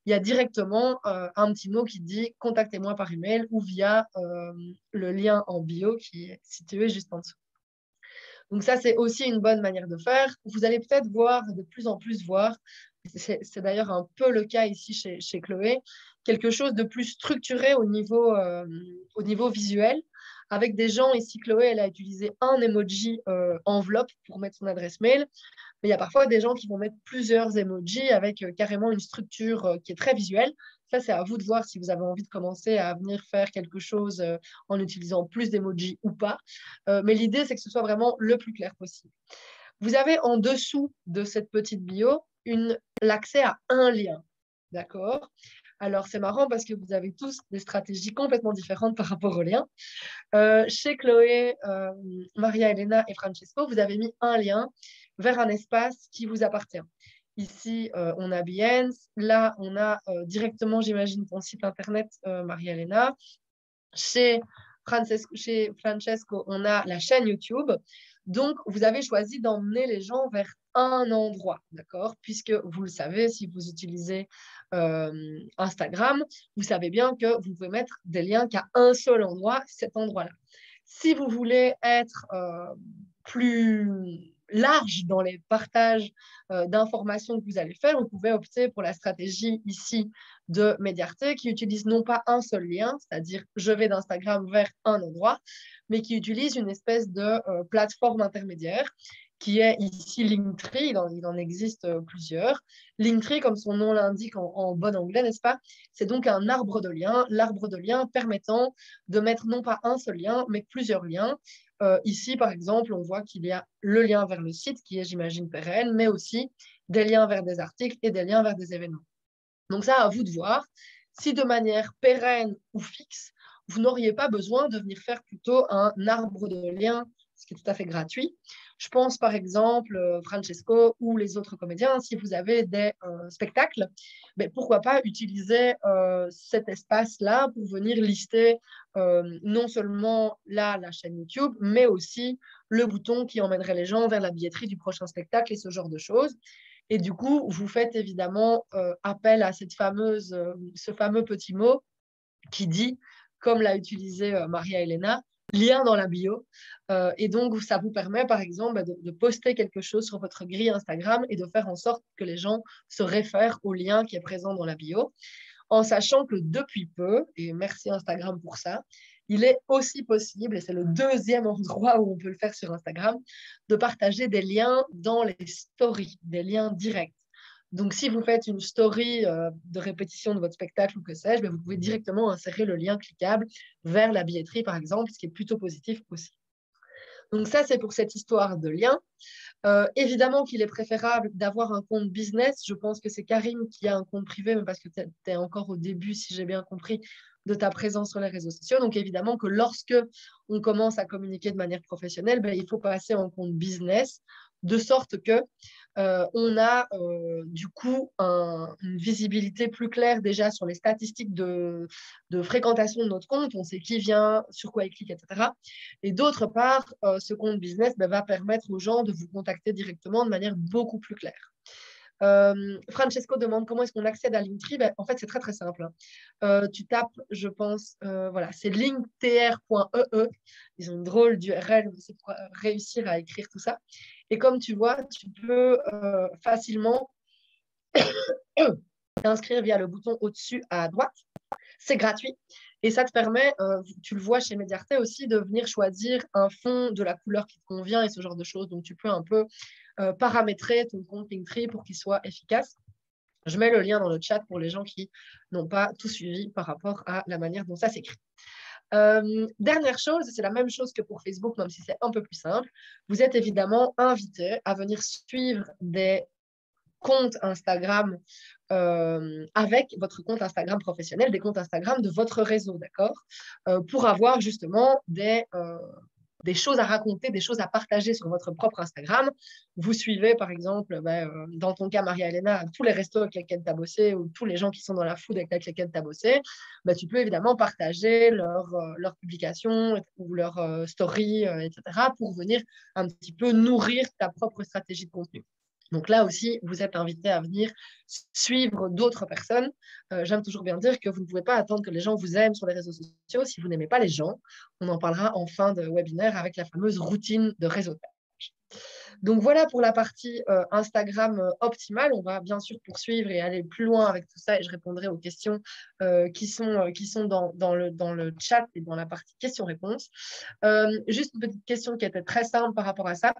Il y a directement un petit mot qui dit « Contactez-moi par email » ou via le lien en bio qui est situé juste en dessous. Donc ça, c'est aussi une bonne manière de faire. Vous allez peut-être voir, de plus en plus voir, c'est d'ailleurs un peu le cas ici chez Chloé, quelque chose de plus structuré au niveau visuel, avec des gens, ici Chloé, elle a utilisé un emoji enveloppe pour mettre son adresse mail, mais il y a parfois des gens qui vont mettre plusieurs emojis avec carrément une structure qui est très visuelle. Ça, c'est à vous de voir si vous avez envie de commencer à venir faire quelque chose en utilisant plus d'emojis ou pas. Mais l'idée, c'est que ce soit vraiment le plus clair possible. Vous avez en dessous de cette petite bio l'accès à un lien. D'accord? Alors, c'est marrant parce que vous avez tous des stratégies complètement différentes par rapport aux liens. Chez Chloé, Maria Elena et Francesco, vous avez mis un lien vers un espace qui vous appartient. Ici, on a Behance. Là, on a directement, j'imagine, ton site internet, Maria Elena. Chez Francesco, on a la chaîne YouTube. Donc, vous avez choisi d'emmener les gens vers un endroit, d'accord? Puisque vous le savez, si vous utilisez Instagram, vous savez bien que vous pouvez mettre des liens qu'à un seul endroit, cet endroit-là. Si vous voulez être plus large dans les partages d'informations que vous allez faire, vous pouvez opter pour la stratégie ici de Mediarte qui utilise non pas un seul lien, c'est-à-dire je vais d'Instagram vers un endroit, mais qui utilise une espèce de plateforme intermédiaire qui est ici Linktree, il en existe plusieurs. Linktree, comme son nom l'indique en bon anglais, n'est-ce pas? C'est donc un arbre de liens, l'arbre de liens permettant de mettre non pas un seul lien, mais plusieurs liens. Ici, par exemple, on voit qu'il y a le lien vers le site, qui est, j'imagine, pérenne, mais aussi des liens vers des articles et des liens vers des événements. Donc ça, à vous de voir. Si de manière pérenne ou fixe, vous n'auriez pas besoin de venir faire plutôt un arbre de liens, ce qui est tout à fait gratuit. Je pense par exemple, Francesco ou les autres comédiens, si vous avez des spectacles, mais pourquoi pas utiliser cet espace-là pour venir lister non seulement là, la chaîne YouTube, mais aussi le bouton qui emmènerait les gens vers la billetterie du prochain spectacle et ce genre de choses. Et du coup, vous faites évidemment appel à ce fameux petit mot qui dit, comme l'a utilisé Maria Elena, lien dans la bio. Et donc, ça vous permet, par exemple, de poster quelque chose sur votre grille Instagram et de faire en sorte que les gens se réfèrent au lien qui est présent dans la bio, en sachant que depuis peu, et merci Instagram pour ça, il est aussi possible, et c'est le deuxième endroit où on peut le faire sur Instagram, de partager des liens dans les stories, des liens directs. Donc, si vous faites une story de répétition de votre spectacle ou que sais-je, vous pouvez directement insérer le lien cliquable vers la billetterie, par exemple, ce qui est plutôt positif aussi. Donc, ça, c'est pour cette histoire de lien. Évidemment qu'il est préférable d'avoir un compte business. Je pense que c'est Karim qui a un compte privé, mais parce que tu es encore au début, si j'ai bien compris, de ta présence sur les réseaux sociaux. Donc, évidemment que lorsque on commence à communiquer de manière professionnelle, il faut passer en compte business, de sorte que on a du coup une visibilité plus claire déjà sur les statistiques de fréquentation de notre compte. On sait qui vient, sur quoi il clique, etc. Et d'autre part, ce compte business va permettre aux gens de vous contacter directement de manière beaucoup plus claire. Francesco demande comment est-ce qu'on accède à Linktree. En fait, c'est très très simple. Tu tapes, je pense, voilà, c'est linktr.ee. Ils ont une drôle d'URL, mais c'est pour réussir à écrire tout ça. Et comme tu vois, tu peux facilement t'inscrire via le bouton au-dessus à droite. C'est gratuit. Et ça te permet, tu le vois chez Mediarte aussi, de venir choisir un fond de la couleur qui te convient et ce genre de choses. Donc, tu peux un peu paramétrer ton compte Linktree pour qu'il soit efficace. Je mets le lien dans le chat pour les gens qui n'ont pas tout suivi par rapport à la manière dont ça s'écrit. Dernière chose, c'est la même chose que pour Facebook, même si c'est un peu plus simple. Vous êtes évidemment invité à venir suivre des comptes Instagram avec votre compte Instagram professionnel, des comptes Instagram de votre réseau, d'accord? Pour avoir justement des choses à raconter, des choses à partager sur votre propre Instagram. Vous suivez, par exemple, dans ton cas, Maria-Elena, tous les restos avec lesquels tu as bossé ou tous les gens qui sont dans la food avec lesquels tu as bossé, tu peux évidemment partager leurs publications ou leurs stories, etc., pour venir un petit peu nourrir ta propre stratégie de contenu. Donc là aussi, vous êtes invité à venir suivre d'autres personnes. J'aime toujours bien dire que vous ne pouvez pas attendre que les gens vous aiment sur les réseaux sociaux si vous n'aimez pas les gens. On en parlera en fin de webinaire avec la fameuse routine de réseautage. Donc voilà pour la partie Instagram optimale. On va bien sûr poursuivre et aller plus loin avec tout ça et je répondrai aux questions qui sont dans le chat et dans la partie questions-réponses. Juste une petite question qui était très simple par rapport à ça.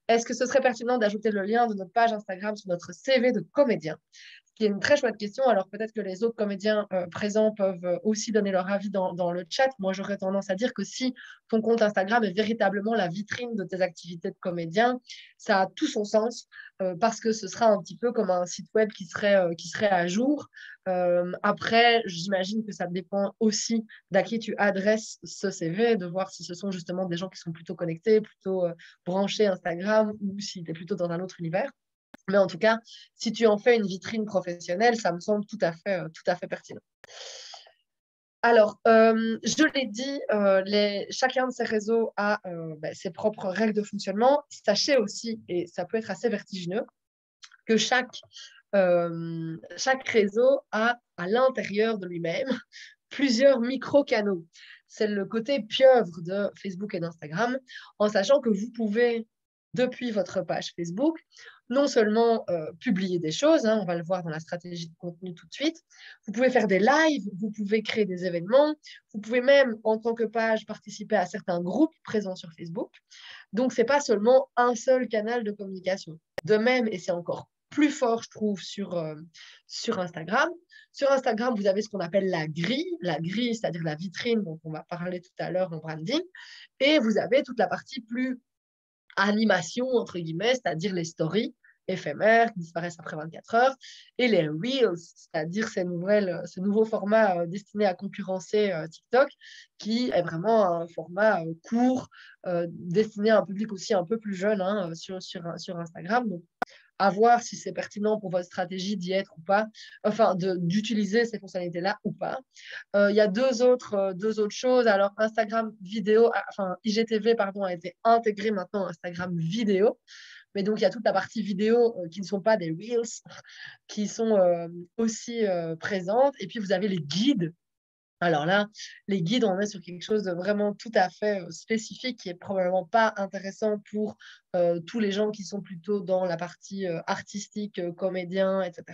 Est-ce que ce serait pertinent d'ajouter le lien de notre page Instagram sur notre CV de comédien? Qui est une très chouette question. Alors peut-être que les autres comédiens présents peuvent aussi donner leur avis dans le chat. Moi, j'aurais tendance à dire que si ton compte Instagram est véritablement la vitrine de tes activités de comédien, ça a tout son sens parce que ce sera un petit peu comme un site web qui serait à jour. Après, j'imagine que ça dépend aussi d'à qui tu adresses ce CV, de voir si ce sont justement des gens qui sont plutôt connectés, plutôt branchés Instagram ou si tu es plutôt dans un autre univers. Mais en tout cas, si tu en fais une vitrine professionnelle, ça me semble tout à fait pertinent. Alors, je l'ai dit, chacun de ces réseaux a ses propres règles de fonctionnement. Sachez aussi, et ça peut être assez vertigineux, que chaque réseau a à l'intérieur de lui-même plusieurs micro-canaux. C'est le côté pieuvre de Facebook et d'Instagram, en sachant que vous pouvez, depuis votre page Facebook, non seulement publier des choses, hein, on va le voir dans la stratégie de contenu tout de suite, vous pouvez faire des lives, vous pouvez créer des événements, vous pouvez même, en tant que page, participer à certains groupes présents sur Facebook. Donc, ce n'est pas seulement un seul canal de communication. De même, et c'est encore plus fort, je trouve, sur Instagram. Sur Instagram, vous avez ce qu'on appelle la grille, c'est-à-dire la vitrine dont on va parler tout à l'heure en branding. Et vous avez toute la partie plus animation, entre guillemets, c'est-à-dire les stories éphémères qui disparaissent après 24 heures, et les Reels, c'est-à-dire ces nouveaux formats destinés à concurrencer TikTok, qui est vraiment un format court, destiné à un public aussi un peu plus jeune hein, sur Instagram. Donc, à voir si c'est pertinent pour votre stratégie d'y être ou pas, enfin d'utiliser ces fonctionnalités-là ou pas. Il y a deux autres choses. Alors, Instagram vidéo, enfin IGTV, pardon, a été intégré maintenant à Instagram vidéo. Mais donc, il y a toute la partie vidéo qui ne sont pas des Reels, qui sont aussi présentes. Et puis, vous avez les guides. Alors là, les guides, on est sur quelque chose de vraiment tout à fait spécifique qui est probablement pas intéressant pour tous les gens qui sont plutôt dans la partie artistique, comédien, etc.,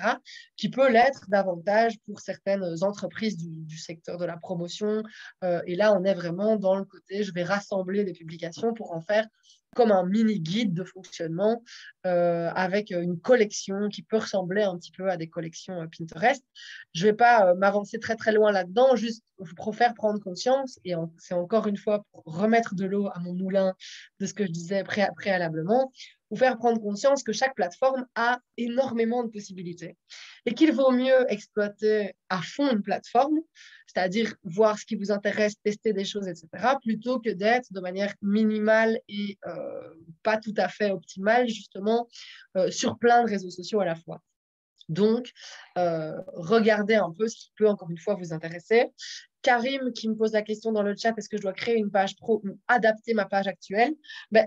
qui peut l'être davantage pour certaines entreprises du secteur de la promotion. Et là, on est vraiment dans le côté, je vais rassembler des publications pour en faire comme un mini guide de fonctionnement avec une collection qui peut ressembler un petit peu à des collections Pinterest. Je ne vais pas m'avancer très très loin là-dedans, juste vous faire prendre conscience, et c'est encore une fois pour remettre de l'eau à mon moulin de ce que je disais préalablement, vous faire prendre conscience que chaque plateforme a énormément de possibilités et qu'il vaut mieux exploiter à fond une plateforme, c'est-à-dire voir ce qui vous intéresse, tester des choses, etc., plutôt que d'être de manière minimale et pas tout à fait optimale, justement, sur plein de réseaux sociaux à la fois. Donc, regardez un peu ce qui peut, encore une fois, vous intéresser. Karim qui me pose la question dans le chat, est-ce que je dois créer une page pro ou adapter ma page actuelle?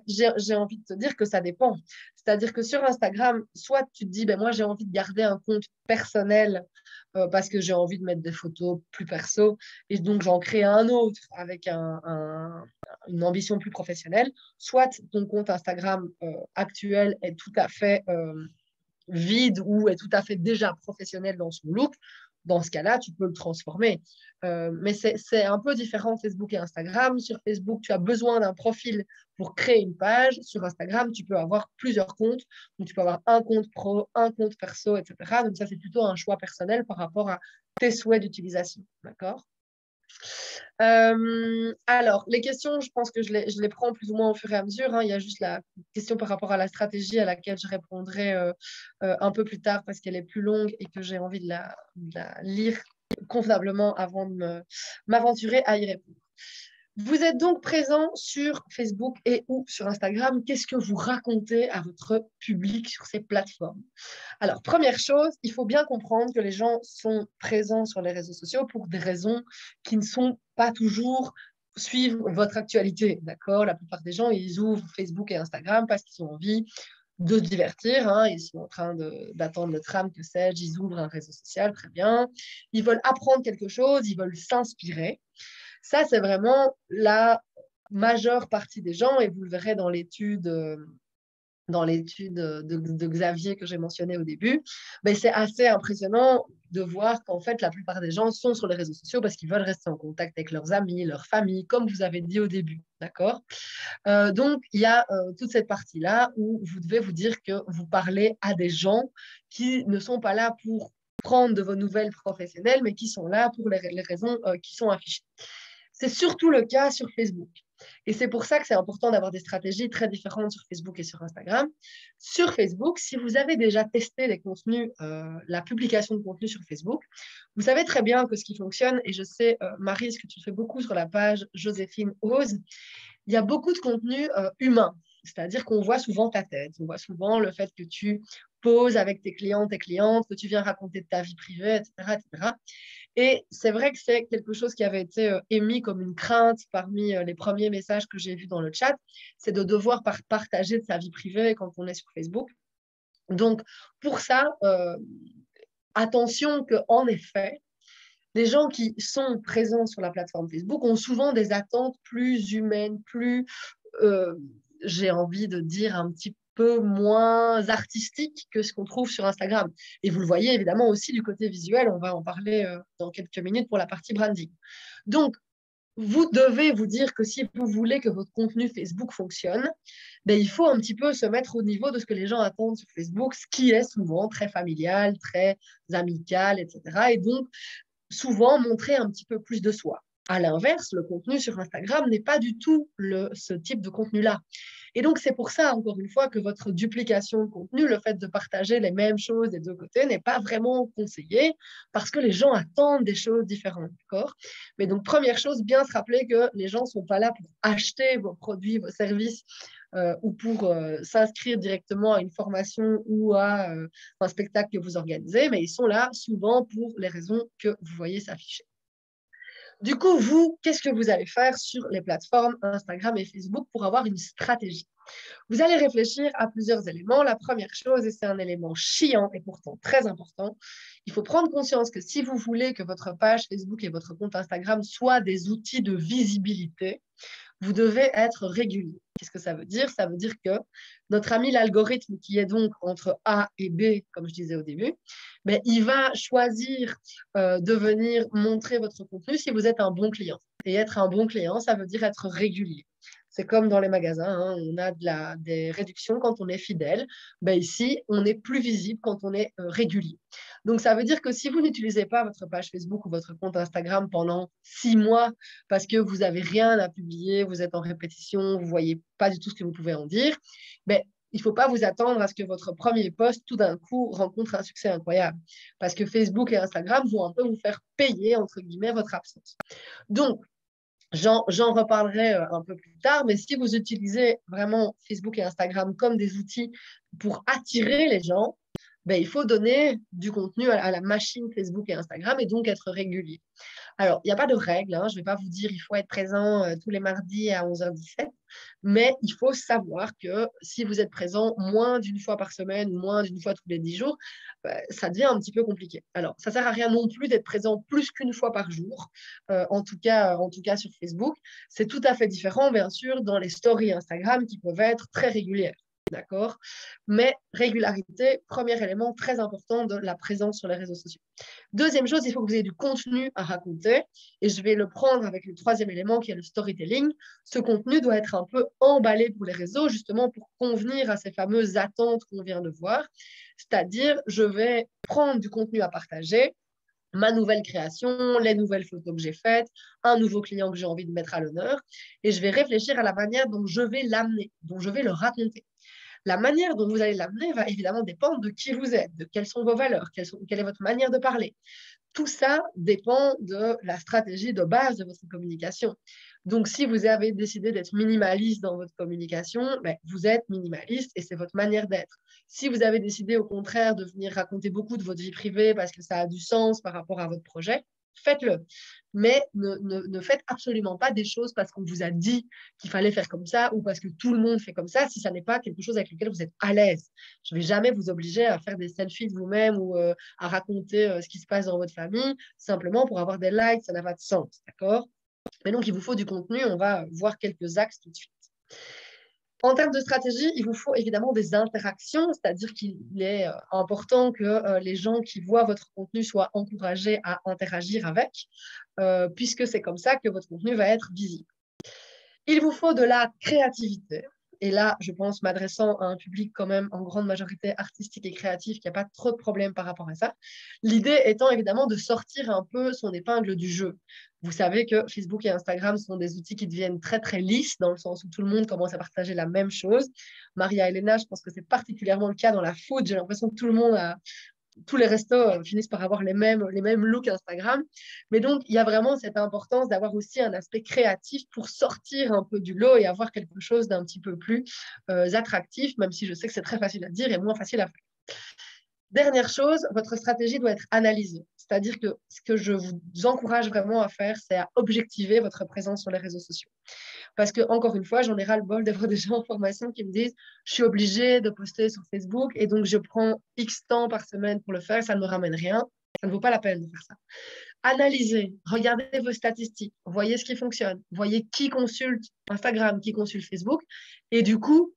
J'ai envie de te dire que ça dépend. C'est-à-dire que sur Instagram, soit tu te dis, moi j'ai envie de garder un compte personnel parce que j'ai envie de mettre des photos plus perso et donc j'en crée un autre avec une ambition plus professionnelle. Soit ton compte Instagram actuel est tout à fait vide ou est tout à fait déjà professionnel dans son look, dans ce cas-là, tu peux le transformer. Mais c'est un peu différent Facebook et Instagram. Sur Facebook, tu as besoin d'un profil pour créer une page. Sur Instagram, tu peux avoir plusieurs comptes. Donc, tu peux avoir un compte pro, un compte perso, etc. Donc, ça, c'est plutôt un choix personnel par rapport à tes souhaits d'utilisation. D'accord? Alors, les questions, je pense que je les prends plus ou moins au fur et à mesure. Hein. Il y a juste la question par rapport à la stratégie à laquelle je répondrai un peu plus tard parce qu'elle est plus longue et que j'ai envie de la lire convenablement avant de m'aventurer à y répondre. Vous êtes donc présent sur Facebook et ou sur Instagram. Qu'est-ce que vous racontez à votre public sur ces plateformes? Alors, première chose, il faut bien comprendre que les gens sont présents sur les réseaux sociaux pour des raisons qui ne sont pas toujours suivre votre actualité, d'accord? La plupart des gens, ils ouvrent Facebook et Instagram parce qu'ils ont envie de se divertir, hein. Ils sont en train d'attendre le tram, que sais-je, ils ouvrent un réseau social, très bien. Ils veulent apprendre quelque chose, ils veulent s'inspirer. Ça, c'est vraiment la majeure partie des gens, et vous le verrez dans l'étude de Xavier que j'ai mentionné au début, mais c'est assez impressionnant de voir qu'en fait, la plupart des gens sont sur les réseaux sociaux parce qu'ils veulent rester en contact avec leurs amis, leur famille, comme vous avez dit au début. D'accord? Donc, il y a toute cette partie-là où vous devez vous dire que vous parlez à des gens qui ne sont pas là pour prendre de vos nouvelles professionnelles, mais qui sont là pour les raisons qui sont affichées. C'est surtout le cas sur Facebook. Et c'est pour ça que c'est important d'avoir des stratégies très différentes sur Facebook et sur Instagram. Sur Facebook, si vous avez déjà testé les contenus, la publication de contenu sur Facebook, vous savez très bien que ce qui fonctionne, et je sais, Marie, ce que tu fais beaucoup sur la page Joséphine Ose, il y a beaucoup de contenu humain. C'est-à-dire qu'on voit souvent ta tête, on voit souvent le fait que tu poses avec tes clients, tes clientes, que tu viens raconter de ta vie privée, etc., etc. Et c'est vrai que c'est quelque chose qui avait été émis comme une crainte parmi les premiers messages que j'ai vus dans le chat, c'est de devoir partager de sa vie privée quand on est sur Facebook. Donc, pour ça, attention qu'en effet, les gens qui sont présents sur la plateforme Facebook ont souvent des attentes plus humaines, plus, euh, j'ai envie de dire, un petit peu moins artistiques que ce qu'on trouve sur Instagram. Et vous le voyez évidemment aussi du côté visuel, on va en parler dans quelques minutes pour la partie branding. Donc, vous devez vous dire que si vous voulez que votre contenu Facebook fonctionne, ben, il faut un petit peu se mettre au niveau de ce que les gens attendent sur Facebook, ce qui est souvent très familial, très amical, etc. Et donc, souvent montrer un petit peu plus de soi. À l'inverse, le contenu sur Instagram n'est pas du tout ce type de contenu-là. Et donc, c'est pour ça, encore une fois, que votre duplication de contenu, le fait de partager les mêmes choses des deux côtés, n'est pas vraiment conseillé parce que les gens attendent des choses différentes. D'accord? Mais donc, première chose, bien se rappeler que les gens ne sont pas là pour acheter vos produits, vos services ou pour s'inscrire directement à une formation ou à un spectacle que vous organisez, mais ils sont là souvent pour les raisons que vous voyez s'afficher. Du coup, vous, qu'est-ce que vous allez faire sur les plateformes Instagram et Facebook pour avoir une stratégie? Vous allez réfléchir à plusieurs éléments. La première chose, et c'est un élément chiant et pourtant très important, il faut prendre conscience que si vous voulez que votre page Facebook et votre compte Instagram soient des outils de visibilité, vous devez être régulier. Qu'est-ce que ça veut dire? Ça veut dire que notre ami l'algorithme, qui est donc entre A et B, comme je disais au début, mais il va choisir de venir montrer votre contenu si vous êtes un bon client. Et être un bon client, ça veut dire être régulier. C'est comme dans les magasins, hein, on a des réductions quand on est fidèle. Ben ici, on est plus visible quand on est régulier. Donc, ça veut dire que si vous n'utilisez pas votre page Facebook ou votre compte Instagram pendant 6 mois parce que vous n'avez rien à publier, vous êtes en répétition, vous ne voyez pas du tout ce que vous pouvez en dire, ben, il ne faut pas vous attendre à ce que votre premier post, tout d'un coup, rencontre un succès incroyable. Parce que Facebook et Instagram vont un peu vous faire payer, entre guillemets, votre absence. Donc, j'en reparlerai un peu plus tard, mais si vous utilisez vraiment Facebook et Instagram comme des outils pour attirer les gens, ben, il faut donner du contenu à la machine Facebook et Instagram et donc être régulier. Alors, il n'y a pas de règle, hein, je ne vais pas vous dire il faut être présent tous les mardis à 11h17, mais il faut savoir que si vous êtes présent moins d'une fois par semaine ou moins d'une fois tous les 10 jours, ça devient un petit peu compliqué. Alors, ça ne sert à rien non plus d'être présent plus qu'une fois par jour, en tout cas sur Facebook. C'est tout à fait différent, bien sûr, dans les stories Instagram qui peuvent être très régulières. D'accord? Mais régularité, premier élément très important de la présence sur les réseaux sociaux. Deuxième chose, il faut que vous ayez du contenu à raconter. Et je vais le prendre avec le troisième élément qui est le storytelling. Ce contenu doit être un peu emballé pour les réseaux, justement pour convenir à ces fameuses attentes qu'on vient de voir. C'est-à-dire, je vais prendre du contenu à partager, ma nouvelle création, les nouvelles photos que j'ai faites, un nouveau client que j'ai envie de mettre à l'honneur. Et je vais réfléchir à la manière dont je vais l'amener, dont je vais le raconter. La manière dont vous allez l'amener va évidemment dépendre de qui vous êtes, de quelles sont vos valeurs, quelle est votre manière de parler. Tout ça dépend de la stratégie de base de votre communication. Donc, si vous avez décidé d'être minimaliste dans votre communication, ben, vous êtes minimaliste et c'est votre manière d'être. Si vous avez décidé au contraire de venir raconter beaucoup de votre vie privée parce que ça a du sens par rapport à votre projet, faites-le. Mais ne faites absolument pas des choses parce qu'on vous a dit qu'il fallait faire comme ça ou parce que tout le monde fait comme ça si ça n'est pas quelque chose avec lequel vous êtes à l'aise. Je ne vais jamais vous obliger à faire des selfies de vous-même ou à raconter ce qui se passe dans votre famille simplement pour avoir des likes, ça n'a pas de sens, d'accord? Mais donc, il vous faut du contenu, on va voir quelques axes tout de suite. En termes de stratégie, il vous faut évidemment des interactions, c'est-à-dire qu'il est important que les gens qui voient votre contenu soient encouragés à interagir avec, puisque c'est comme ça que votre contenu va être visible. Il vous faut de la créativité. Et là, je pense, m'adressant à un public quand même en grande majorité artistique et créatif, qu'il n'y a pas trop de problème par rapport à ça. L'idée étant évidemment de sortir un peu son épingle du jeu. Vous savez que Facebook et Instagram sont des outils qui deviennent très, très lisses, dans le sens où tout le monde commence à partager la même chose. Maria Elena, je pense que c'est particulièrement le cas dans la food. J'ai l'impression que tout le monde tous les restos finissent par avoir les mêmes looks Instagram. Mais donc, il y a vraiment cette importance d'avoir aussi un aspect créatif pour sortir un peu du lot et avoir quelque chose d'un petit peu plus attractif, même si je sais que c'est très facile à dire et moins facile à faire. Dernière chose, votre stratégie doit être analysée. C'est-à-dire que ce que je vous encourage vraiment à faire, c'est à objectiver votre présence sur les réseaux sociaux. Parce que, encore une fois, j'en ai ras-le-bol d'avoir des gens en formation qui me disent je suis obligée de poster sur Facebook et donc je prends X temps par semaine pour le faire, ça ne me ramène rien. Ça ne vaut pas la peine de faire ça. Analysez, regardez vos statistiques, voyez ce qui fonctionne, voyez qui consulte Instagram, qui consulte Facebook, et du coup,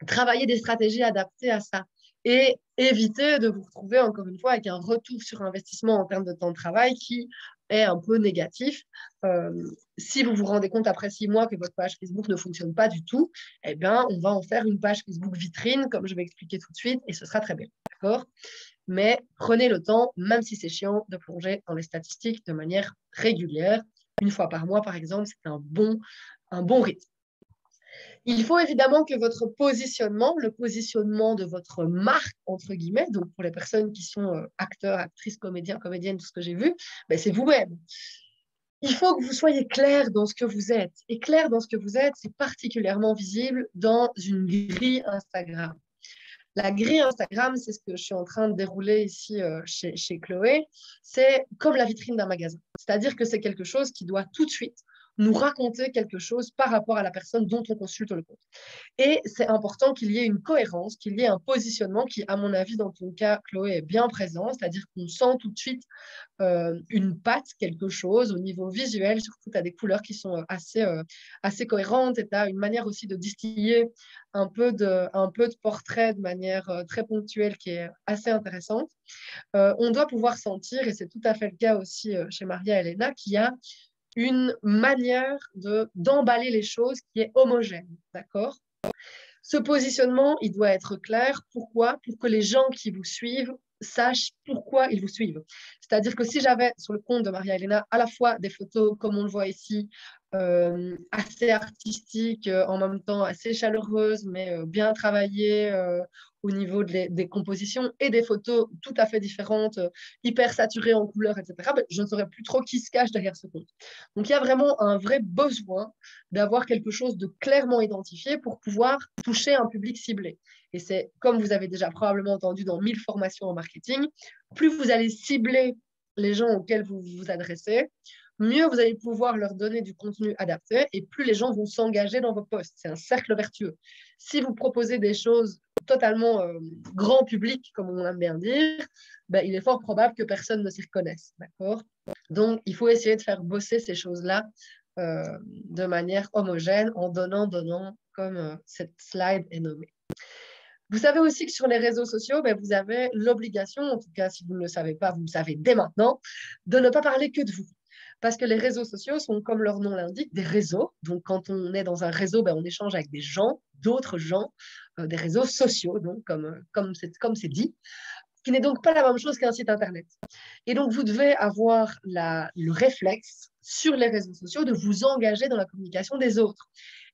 travaillez des stratégies adaptées à ça. Et évitez de vous retrouver, encore une fois, avec un retour sur investissement en termes de temps de travail qui est un peu négatif. Euh, Si vous vous rendez compte après 6 mois que votre page Facebook ne fonctionne pas du tout, eh bien, on va en faire une page Facebook vitrine, comme je vais expliquer tout de suite, et ce sera très bien. D'accord? Mais prenez le temps, même si c'est chiant, de plonger dans les statistiques de manière régulière. Une fois par mois, par exemple, c'est un bon rythme. Il faut évidemment que votre positionnement, le positionnement de votre marque, entre guillemets, donc pour les personnes qui sont acteurs, actrices, comédiens, comédiennes, tout ce que j'ai vu, ben c'est vous-même. Il faut que vous soyez clair dans ce que vous êtes. Et clair dans ce que vous êtes, c'est particulièrement visible dans une grille Instagram. La grille Instagram, c'est ce que je suis en train de dérouler ici chez Chloé. C'est comme la vitrine d'un magasin. C'est-à-dire que c'est quelque chose qui doit tout de suite nous raconter quelque chose par rapport à la personne dont on consulte le compte. Et c'est important qu'il y ait une cohérence, qu'il y ait un positionnement qui, à mon avis, dans ton cas, Chloé, est bien présent. C'est-à-dire qu'on sent tout de suite une patte, quelque chose au niveau visuel. Surtout, tu as des couleurs qui sont assez cohérentes et tu as une manière aussi de distiller un peu de portrait de manière très ponctuelle qui est assez intéressante. On doit pouvoir sentir, et c'est tout à fait le cas aussi chez Maria Elena, qu'il y a une manière d'emballer les choses qui est homogène, d'accord? Ce positionnement, il doit être clair. Pourquoi? Pour que les gens qui vous suivent sachent pourquoi ils vous suivent. C'est-à-dire que si j'avais sur le compte de Maria Elena à la fois des photos, comme on le voit ici, assez artistiques, en même temps assez chaleureuses, mais bien travaillées au niveau des compositions, et des photos tout à fait différentes, hyper saturées en couleurs, etc., ben, je ne saurais plus trop qui se cache derrière ce compte. Donc il y a vraiment un vrai besoin d'avoir quelque chose de clairement identifié pour pouvoir toucher un public ciblé. Et c'est, comme vous avez déjà probablement entendu dans 1000 formations en marketing, plus vous allez cibler les gens auxquels vous vous adressez, mieux vous allez pouvoir leur donner du contenu adapté et plus les gens vont s'engager dans vos posts. C'est un cercle vertueux. Si vous proposez des choses totalement grand public, comme on aime bien dire, ben, il est fort probable que personne ne s'y reconnaisse. D'accord? Donc, il faut essayer de faire bosser ces choses-là de manière homogène en donnant, comme cette slide est nommée. Vous savez aussi que sur les réseaux sociaux, ben, vous avez l'obligation, en tout cas si vous ne le savez pas, vous le savez dès maintenant, de ne pas parler que de vous. Parce que les réseaux sociaux sont, comme leur nom l'indique, des réseaux. Donc, quand on est dans un réseau, ben, on échange avec des gens, d'autres gens, des réseaux sociaux, donc comme c'est dit, qui n'est donc pas la même chose qu'un site Internet. Et donc, vous devez avoir le réflexe sur les réseaux sociaux de vous engager dans la communication des autres.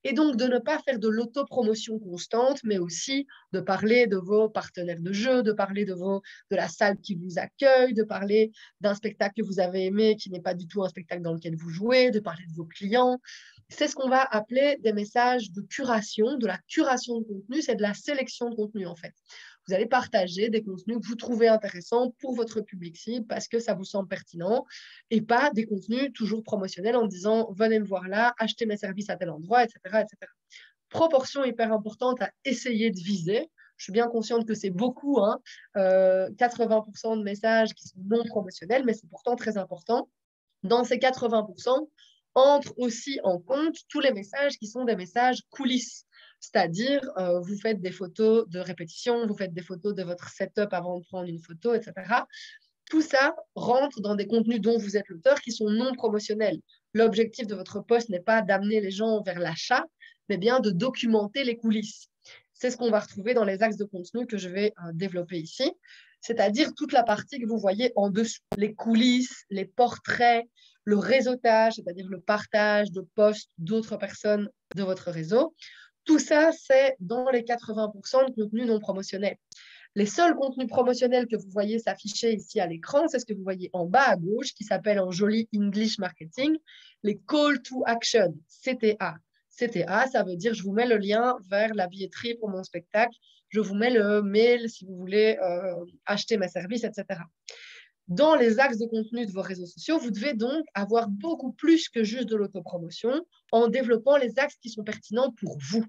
Et donc, de ne pas faire de l'autopromotion constante, mais aussi de parler de vos partenaires de jeu, de parler de la salle qui vous accueille, de parler d'un spectacle que vous avez aimé qui n'est pas du tout un spectacle dans lequel vous jouez, de parler de vos clients. C'est ce qu'on va appeler des messages de curation, de la curation de contenu, c'est de la sélection de contenu en fait. Vous allez partager des contenus que vous trouvez intéressants pour votre public cible parce que ça vous semble pertinent et pas des contenus toujours promotionnels en disant venez me voir là, achetez mes services à tel endroit, etc., etc. Proportion hyper importante à essayer de viser. Je suis bien consciente que c'est beaucoup, hein, 80% de messages qui sont non promotionnels, mais c'est pourtant très important. Dans ces 80%, entrent aussi en compte tous les messages qui sont des messages coulisses. C'est-à-dire, vous faites des photos de répétition, vous faites des photos de votre setup avant de prendre une photo, etc. Tout ça rentre dans des contenus dont vous êtes l'auteur qui sont non promotionnels. L'objectif de votre poste n'est pas d'amener les gens vers l'achat, mais bien de documenter les coulisses. C'est ce qu'on va retrouver dans les axes de contenu que je vais développer ici, c'est-à-dire toute la partie que vous voyez en dessous, les coulisses, les portraits, le réseautage, c'est-à-dire le partage de posts d'autres personnes de votre réseau. Tout ça, c'est dans les 80% de contenu non promotionnel. Les seuls contenus promotionnels que vous voyez s'afficher ici à l'écran, c'est ce que vous voyez en bas à gauche, qui s'appelle en joli English Marketing, les Call to Action, CTA. CTA, ça veut dire je vous mets le lien vers la billetterie pour mon spectacle, je vous mets le mail si vous voulez acheter mes services, etc. Dans les axes de contenu de vos réseaux sociaux, vous devez donc avoir beaucoup plus que juste de l'autopromotion en développant les axes qui sont pertinents pour vous.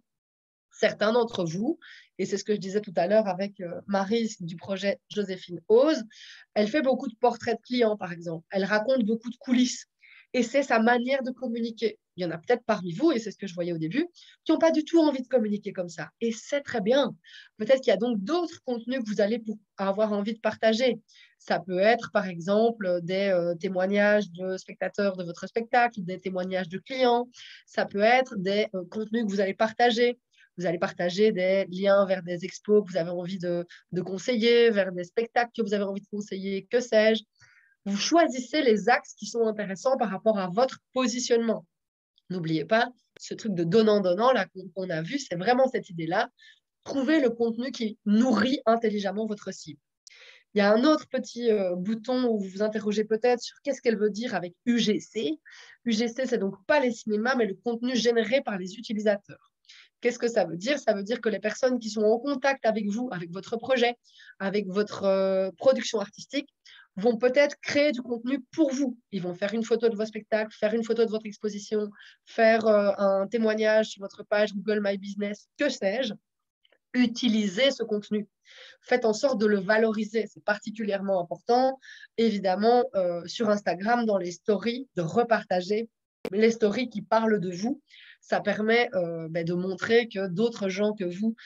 Certains d'entre vous, et c'est ce que je disais tout à l'heure avec Marie du projet Joséphine Ose, elle fait beaucoup de portraits de clients, par exemple. Elle raconte beaucoup de coulisses. Et c'est sa manière de communiquer. Il y en a peut-être parmi vous, et c'est ce que je voyais au début, qui n'ont pas du tout envie de communiquer comme ça. Et c'est très bien. Peut-être qu'il y a donc d'autres contenus que vous allez avoir envie de partager. Ça peut être, par exemple, des témoignages de spectateurs de votre spectacle, des témoignages de clients. Ça peut être des contenus que vous allez partager. Vous allez partager des liens vers des expos que vous avez envie de conseiller, vers des spectacles que vous avez envie de conseiller, que sais-je. Vous choisissez les axes qui sont intéressants par rapport à votre positionnement. N'oubliez pas, ce truc de donnant-donnant là qu'on a vu, c'est vraiment cette idée-là. Trouvez le contenu qui nourrit intelligemment votre cible. Il y a un autre petit bouton où vous vous interrogez peut-être sur qu'est-ce qu'elle veut dire avec UGC. UGC, c'est donc pas les cinémas, mais le contenu généré par les utilisateurs. Qu'est-ce que ça veut dire? Ça veut dire que les personnes qui sont en contact avec vous, avec votre projet, avec votre production artistique, vont peut-être créer du contenu pour vous. Ils vont faire une photo de votre spectacle, faire une photo de votre exposition, faire un témoignage sur votre page Google My Business, que sais-je. Utilisez ce contenu. Faites en sorte de le valoriser. C'est particulièrement important, évidemment, sur Instagram, dans les stories, de repartager les stories qui parlent de vous. Ça permet de montrer que d'autres gens que vous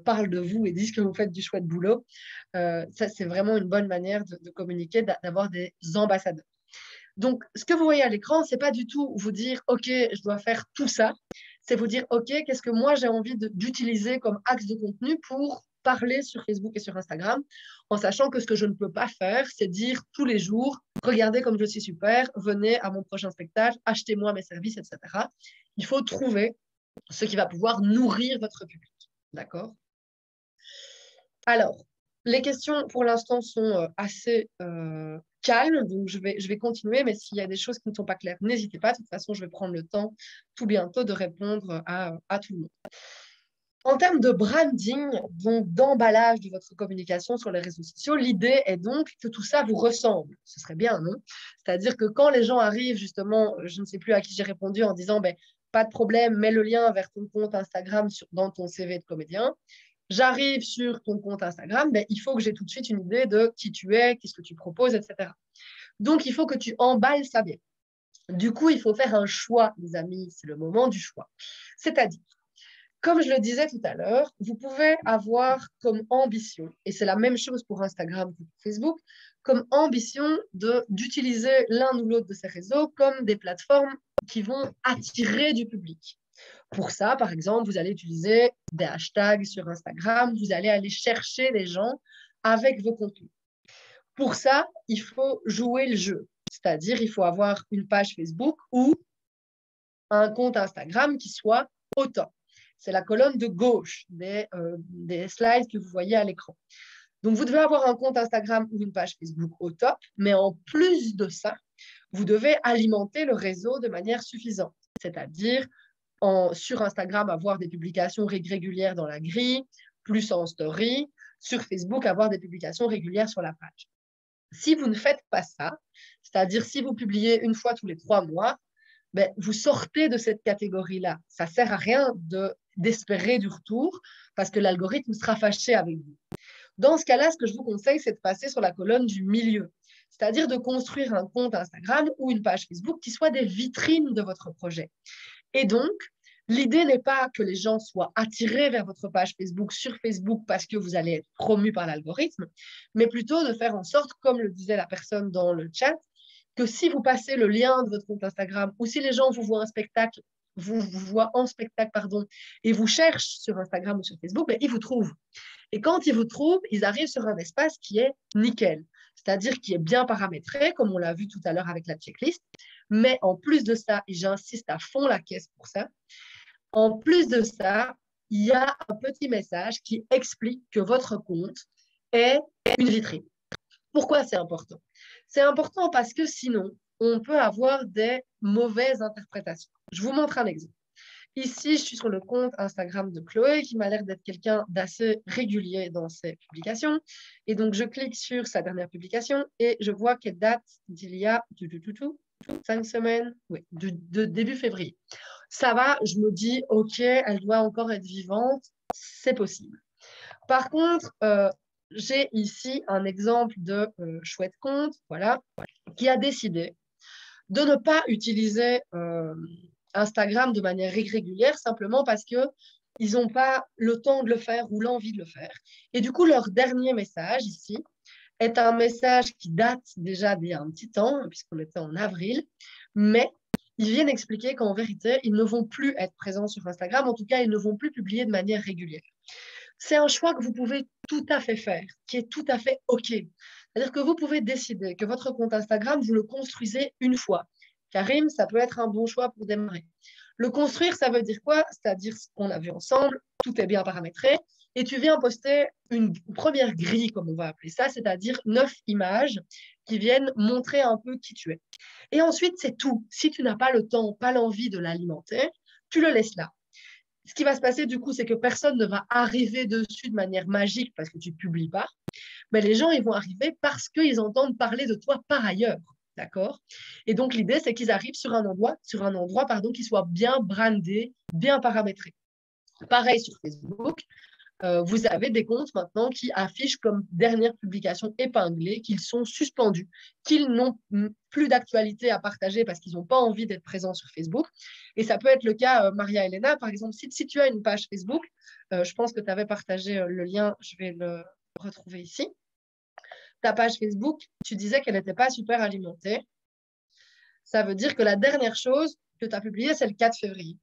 parlent de vous et disent que vous faites du chouette boulot. Ça, c'est vraiment une bonne manière de communiquer, d'avoir des ambassadeurs. Donc, ce que vous voyez à l'écran, ce n'est pas du tout vous dire « Ok, je dois faire tout ça ». C'est vous dire « Ok, qu'est-ce que moi j'ai envie d'utiliser comme axe de contenu pour parler sur Facebook et sur Instagram ?» en sachant que ce que je ne peux pas faire, c'est dire tous les jours « Regardez comme je suis super, venez à mon prochain spectacle, achetez-moi mes services, etc. » Il faut trouver ce qui va pouvoir nourrir votre public. D'accord? Alors, les questions pour l'instant sont assez calmes, donc je vais continuer, mais s'il y a des choses qui ne sont pas claires, n'hésitez pas. De toute façon, je vais prendre le temps tout bientôt de répondre à tout le monde. En termes de branding, donc d'emballage de votre communication sur les réseaux sociaux, l'idée est donc que tout ça vous ressemble. Ce serait bien, non? C'est-à-dire que quand les gens arrivent, justement, je ne sais plus à qui j'ai répondu en disant ben, pas de problème, mets le lien vers ton compte Instagram dans ton CV de comédien. J'arrive sur ton compte Instagram, ben, il faut que j'ai tout de suite une idée de qui tu es, qu'est-ce que tu proposes, etc. Donc, il faut que tu emballes ça bien. Du coup, il faut faire un choix, les amis. C'est le moment du choix. C'est-à-dire, comme je le disais tout à l'heure, vous pouvez avoir comme ambition, et c'est la même chose pour Instagram que pour Facebook, comme ambition d'utiliser l'un ou l'autre de ces réseaux comme des plateformes qui vont attirer du public. Pour ça, par exemple, vous allez utiliser des hashtags sur Instagram, vous allez aller chercher des gens avec vos contenus. Pour ça, il faut jouer le jeu, c'est-à-dire il faut avoir une page Facebook ou un compte Instagram qui soit au top. C'est la colonne de gauche des slides que vous voyez à l'écran. Donc, vous devez avoir un compte Instagram ou une page Facebook au top, mais en plus de ça, vous devez alimenter le réseau de manière suffisante, c'est-à-dire sur Instagram, avoir des publications régulières dans la grille, plus en story, sur Facebook, avoir des publications régulières sur la page. Si vous ne faites pas ça, c'est-à-dire si vous publiez une fois tous les 3 mois, ben, vous sortez de cette catégorie-là. Ça ne sert à rien d'espérer du retour parce que l'algorithme sera fâché avec vous. Dans ce cas-là, ce que je vous conseille, c'est de passer sur la colonne du milieu, c'est-à-dire de construire un compte Instagram ou une page Facebook qui soit des vitrines de votre projet. Et donc, l'idée n'est pas que les gens soient attirés vers votre page Facebook sur Facebook parce que vous allez être promu par l'algorithme, mais plutôt de faire en sorte, comme le disait la personne dans le chat, que si vous passez le lien de votre compte Instagram ou si les gens vous voient en spectacle, et vous cherchent sur Instagram ou sur Facebook, ben, ils vous trouvent. Et quand ils vous trouvent, ils arrivent sur un espace qui est nickel, c'est-à-dire qui est bien paramétré, comme on l'a vu tout à l'heure avec la checklist. Mais en plus de ça, et j'insiste à fond la caisse pour ça, en plus de ça, il y a un petit message qui explique que votre compte est une vitrine. Pourquoi c'est important? C'est important parce que sinon, on peut avoir des mauvaises interprétations. Je vous montre un exemple. Ici, je suis sur le compte Instagram de Chloé, qui m'a l'air d'être quelqu'un d'assez régulier dans ses publications. Et donc, je clique sur sa dernière publication et je vois qu'elle date d'il y a 5 semaines, oui, de début février. Ça va, je me dis, OK, elle doit encore être vivante, c'est possible. Par contre, j'ai ici un exemple de chouette compte, voilà, qui a décidé de ne pas utiliser Instagram de manière régulière simplement parce que ils n'ont pas le temps de le faire ou l'envie de le faire. Et du coup, leur dernier message ici est un message qui date déjà d'il y a un petit temps, puisqu'on était en avril, mais ils viennent expliquer qu'en vérité, ils ne vont plus être présents sur Instagram, en tout cas, ils ne vont plus publier de manière régulière. C'est un choix que vous pouvez tout à fait faire, qui est tout à fait OK. C'est-à-dire que vous pouvez décider que votre compte Instagram, vous le construisez une fois. Karim, ça peut être un bon choix pour démarrer. Le construire, ça veut dire quoi? C'est-à-dire ce qu'on a vu ensemble, tout est bien paramétré, et tu viens poster une première grille, comme on va appeler ça, c'est-à-dire 9 images qui viennent montrer un peu qui tu es. Et ensuite, c'est tout. Si tu n'as pas le temps, pas l'envie de l'alimenter, tu le laisses là. Ce qui va se passer, du coup, c'est que personne ne va arriver dessus de manière magique parce que tu ne publies pas. Mais les gens, ils vont arriver parce qu'ils entendent parler de toi par ailleurs. D'accord? Et donc, l'idée, c'est qu'ils arrivent sur un endroit qui soit bien brandé, bien paramétré. Pareil sur Facebook, vous avez des comptes maintenant qui affichent comme dernière publication épinglée qu'ils sont suspendus, qu'ils n'ont plus d'actualité à partager parce qu'ils n'ont pas envie d'être présents sur Facebook. Et ça peut être le cas, Maria Elena, par exemple, si tu as une page Facebook, je pense que tu avais partagé le lien, je vais le retrouver ici. Ta page Facebook, tu disais qu'elle n'était pas super alimentée. Ça veut dire que la dernière chose que tu as publiée, c'est le 4 février.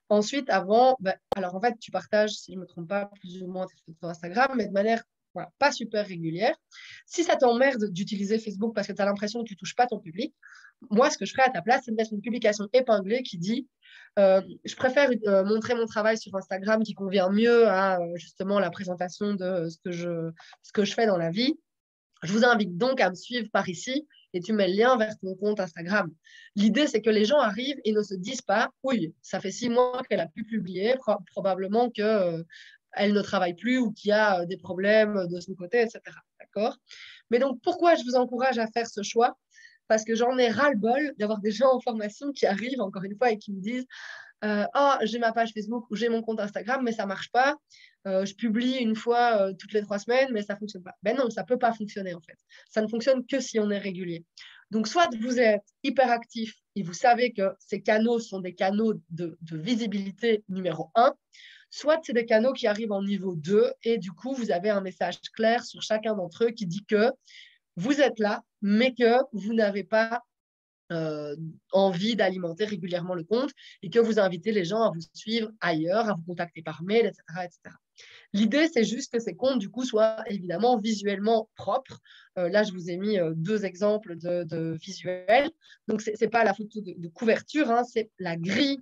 Ensuite, avant, alors en fait, tu partages, si je ne me trompe pas, plus ou moins tes photos Instagram, mais de manière pas super régulière. Si ça t'emmerde d'utiliser Facebook parce que tu as l'impression que tu ne touches pas ton public, moi, ce que je ferais à ta place, c'est de mettre une publication épinglée qui dit je préfère montrer mon travail sur Instagram qui convient mieux à justement la présentation de ce que je fais dans la vie. Je vous invite donc à me suivre par ici et tu mets le lien vers ton compte Instagram. L'idée, c'est que les gens arrivent et ne se disent pas, oui, ça fait 6 mois qu'elle a pu publier, probablement qu'elle ne travaille plus ou qu'il y a des problèmes de son côté, etc. D'accord? Mais donc, pourquoi je vous encourage à faire ce choix? Parce que j'en ai ras-le-bol d'avoir des gens en formation qui arrivent, encore une fois, et qui me disent oh, j'ai ma page Facebook ou j'ai mon compte Instagram, mais ça ne marche pas. Je publie une fois toutes les 3 semaines, mais ça ne fonctionne pas. Ben non, ça ne peut pas fonctionner en fait. Ça ne fonctionne que si on est régulier. Donc, soit vous êtes hyper actif et vous savez que ces canaux sont des canaux de visibilité numéro 1, soit c'est des canaux qui arrivent en niveau 2 et du coup, vous avez un message clair sur chacun d'entre eux qui dit que vous êtes là, mais que vous n'avez pas envie d'alimenter régulièrement le compte et que vous invitez les gens à vous suivre ailleurs, à vous contacter par mail, etc. etc. L'idée, c'est juste que ces comptes, du coup, soient évidemment visuellement propres. Là, je vous ai mis 2 exemples de visuels. Donc, ce n'est pas la photo de couverture, hein, c'est la grille.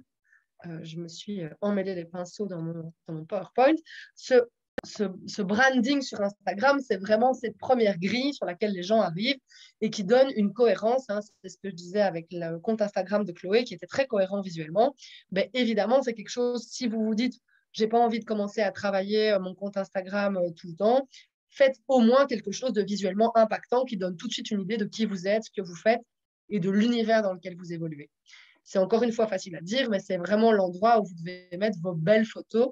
Je me suis emmêlé les pinceaux dans mon PowerPoint. Ce branding sur Instagram, c'est vraiment cette première grille sur laquelle les gens arrivent et qui donne une cohérence. Hein, c'est ce que je disais avec le compte Instagram de Chloé, qui était très cohérent visuellement. Mais évidemment, c'est quelque chose, si vous vous dites, j'ai pas envie de commencer à travailler mon compte Instagram tout le temps, faites au moins quelque chose de visuellement impactant qui donne tout de suite une idée de qui vous êtes, ce que vous faites et de l'univers dans lequel vous évoluez. C'est encore une fois facile à dire, mais c'est vraiment l'endroit où vous devez mettre vos belles photos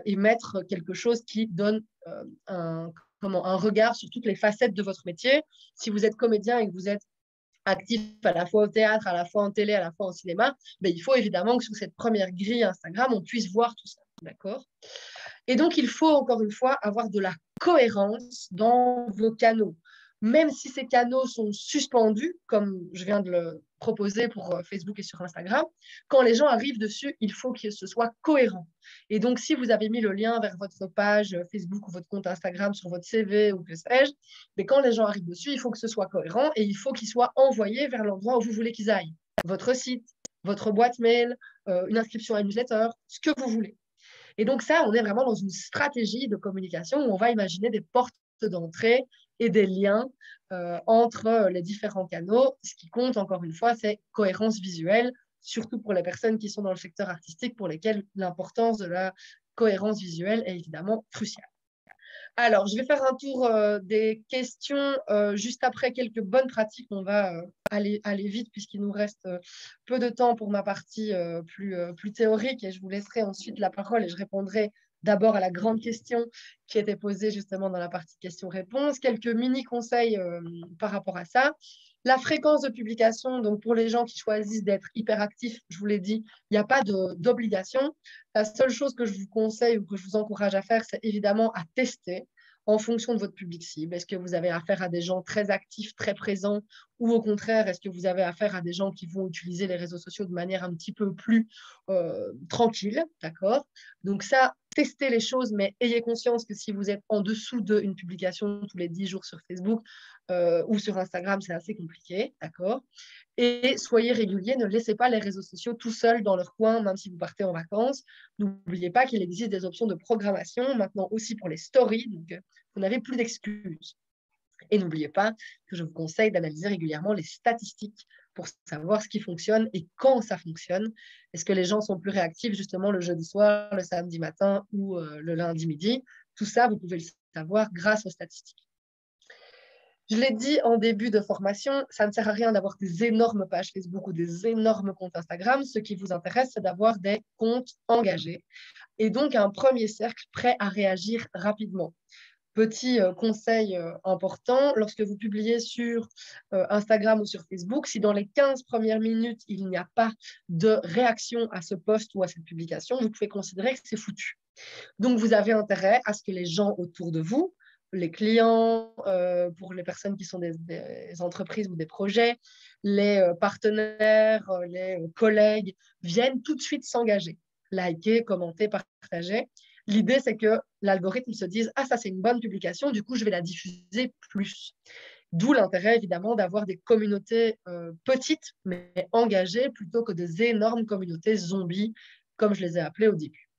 et mettre quelque chose qui donne un regard sur toutes les facettes de votre métier. Si vous êtes comédien et que vous êtes actif à la fois au théâtre, à la fois en télé, à la fois en cinéma, ben, il faut évidemment que sur cette première grille Instagram, on puisse voir tout ça. D'accord? Et donc, il faut encore une fois avoir de la cohérence dans vos canaux. Même si ces canaux sont suspendus, comme je viens de le proposer pour Facebook et sur Instagram, quand les gens arrivent dessus, il faut que ce soit cohérent. Et donc, si vous avez mis le lien vers votre page Facebook ou votre compte Instagram sur votre CV ou que sais-je, mais quand les gens arrivent dessus, il faut que ce soit cohérent et il faut qu'ils soient envoyés vers l'endroit où vous voulez qu'ils aillent. Votre site, votre boîte mail, une inscription à une newsletter, ce que vous voulez. Et donc ça, on est vraiment dans une stratégie de communication où on va imaginer des portes d'entrée et des liens entre les différents canaux. Ce qui compte, encore une fois, c'est cohérence visuelle, surtout pour les personnes qui sont dans le secteur artistique, pour lesquelles l'importance de la cohérence visuelle est évidemment cruciale. Alors, je vais faire un tour des questions juste après quelques bonnes pratiques. On va aller vite puisqu'il nous reste peu de temps pour ma partie plus théorique et je vous laisserai ensuite la parole et je répondrai d'abord à la grande question qui était posée justement dans la partie questions-réponses. Quelques mini-conseils par rapport à ça. La fréquence de publication, donc pour les gens qui choisissent d'être hyperactifs, je vous l'ai dit, il n'y a pas d'obligation. La seule chose que je vous conseille ou que je vous encourage à faire, c'est évidemment à tester en fonction de votre public cible. Est-ce que vous avez affaire à des gens très actifs, très présents, ou au contraire, est-ce que vous avez affaire à des gens qui vont utiliser les réseaux sociaux de manière un petit peu plus tranquille, d'accord? Donc ça, testez les choses, mais ayez conscience que si vous êtes en dessous d'une publication tous les 10 jours sur Facebook ou sur Instagram, c'est assez compliqué, d'accord? Et soyez réguliers, ne laissez pas les réseaux sociaux tout seuls dans leur coin, même si vous partez en vacances. N'oubliez pas qu'il existe des options de programmation, maintenant aussi pour les stories, donc vous n'avez plus d'excuses. Et n'oubliez pas que je vous conseille d'analyser régulièrement les statistiques pour savoir ce qui fonctionne et quand ça fonctionne. Est-ce que les gens sont plus réactifs justement le jeudi soir, le samedi matin ou le lundi midi? Tout ça, vous pouvez le savoir grâce aux statistiques. Je l'ai dit en début de formation, ça ne sert à rien d'avoir des énormes pages Facebook ou des énormes comptes Instagram. Ce qui vous intéresse, c'est d'avoir des comptes engagés et donc un premier cercle prêt à réagir rapidement. Petit conseil important, lorsque vous publiez sur Instagram ou sur Facebook, si dans les 15 premières minutes, il n'y a pas de réaction à ce post ou à cette publication, vous pouvez considérer que c'est foutu. Donc, vous avez intérêt à ce que les gens autour de vous, les clients, pour les personnes qui sont des entreprises ou des projets, les partenaires, les collègues, viennent tout de suite s'engager, liker, commenter, partager. L'idée, c'est que l'algorithme se dise « Ah, ça, c'est une bonne publication, du coup, je vais la diffuser plus ». D'où l'intérêt, évidemment, d'avoir des communautés petites, mais engagées, plutôt que des énormes communautés zombies, comme je les ai appelées au début.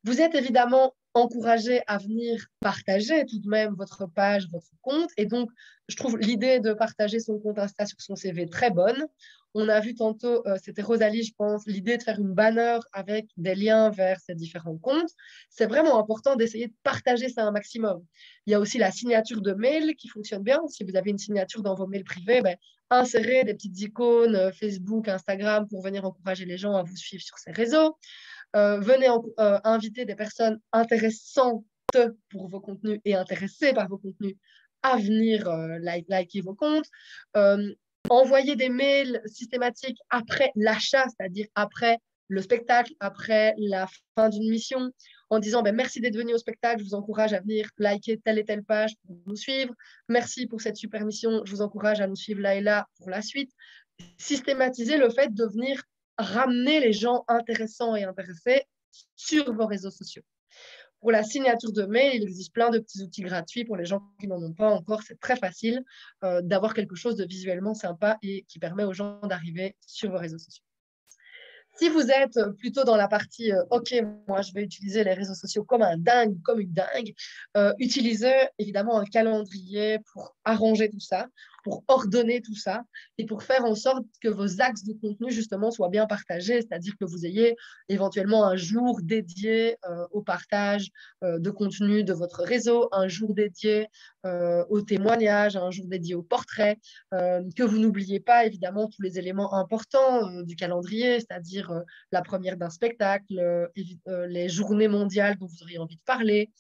Vous êtes évidemment encouragé à venir partager tout de même votre page, votre compte. Et donc, je trouve l'idée de partager son compte Insta sur son CV très bonne. On a vu tantôt, c'était Rosalie, je pense, l'idée de faire une banner avec des liens vers ces différents comptes. C'est vraiment important d'essayer de partager ça un maximum. Il y a aussi la signature de mail qui fonctionne bien. Si vous avez une signature dans vos mails privés, ben, insérez des petites icônes Facebook, Instagram pour venir encourager les gens à vous suivre sur ces réseaux. Venez inviter des personnes intéressantes pour vos contenus et intéressées par vos contenus à venir liker vos comptes. Envoyer des mails systématiques après l'achat, c'est-à-dire après le spectacle, après la fin d'une mission, en disant ben, merci d'être venu au spectacle, je vous encourage à venir liker telle et telle page pour nous suivre. Merci pour cette super mission, je vous encourage à nous suivre là et là pour la suite. Systématiser le fait de venir ramener les gens intéressants et intéressés sur vos réseaux sociaux. Pour la signature de mail, il existe plein de petits outils gratuits pour les gens qui n'en ont pas encore. C'est très facile d'avoir quelque chose de visuellement sympa et qui permet aux gens d'arriver sur vos réseaux sociaux. Si vous êtes plutôt dans la partie OK, moi je vais utiliser les réseaux sociaux comme un dingue, comme une dingue, utilisez évidemment un calendrier pour arranger tout ça, pour ordonner tout ça et pour faire en sorte que vos axes de contenu justement soient bien partagés, c'est-à-dire que vous ayez éventuellement un jour dédié au partage de contenu de votre réseau, un jour dédié au témoignage, un jour dédié au portrait, que vous n'oubliez pas évidemment tous les éléments importants du calendrier, c'est-à-dire la première d'un spectacle, les journées mondiales dont vous auriez envie de parler.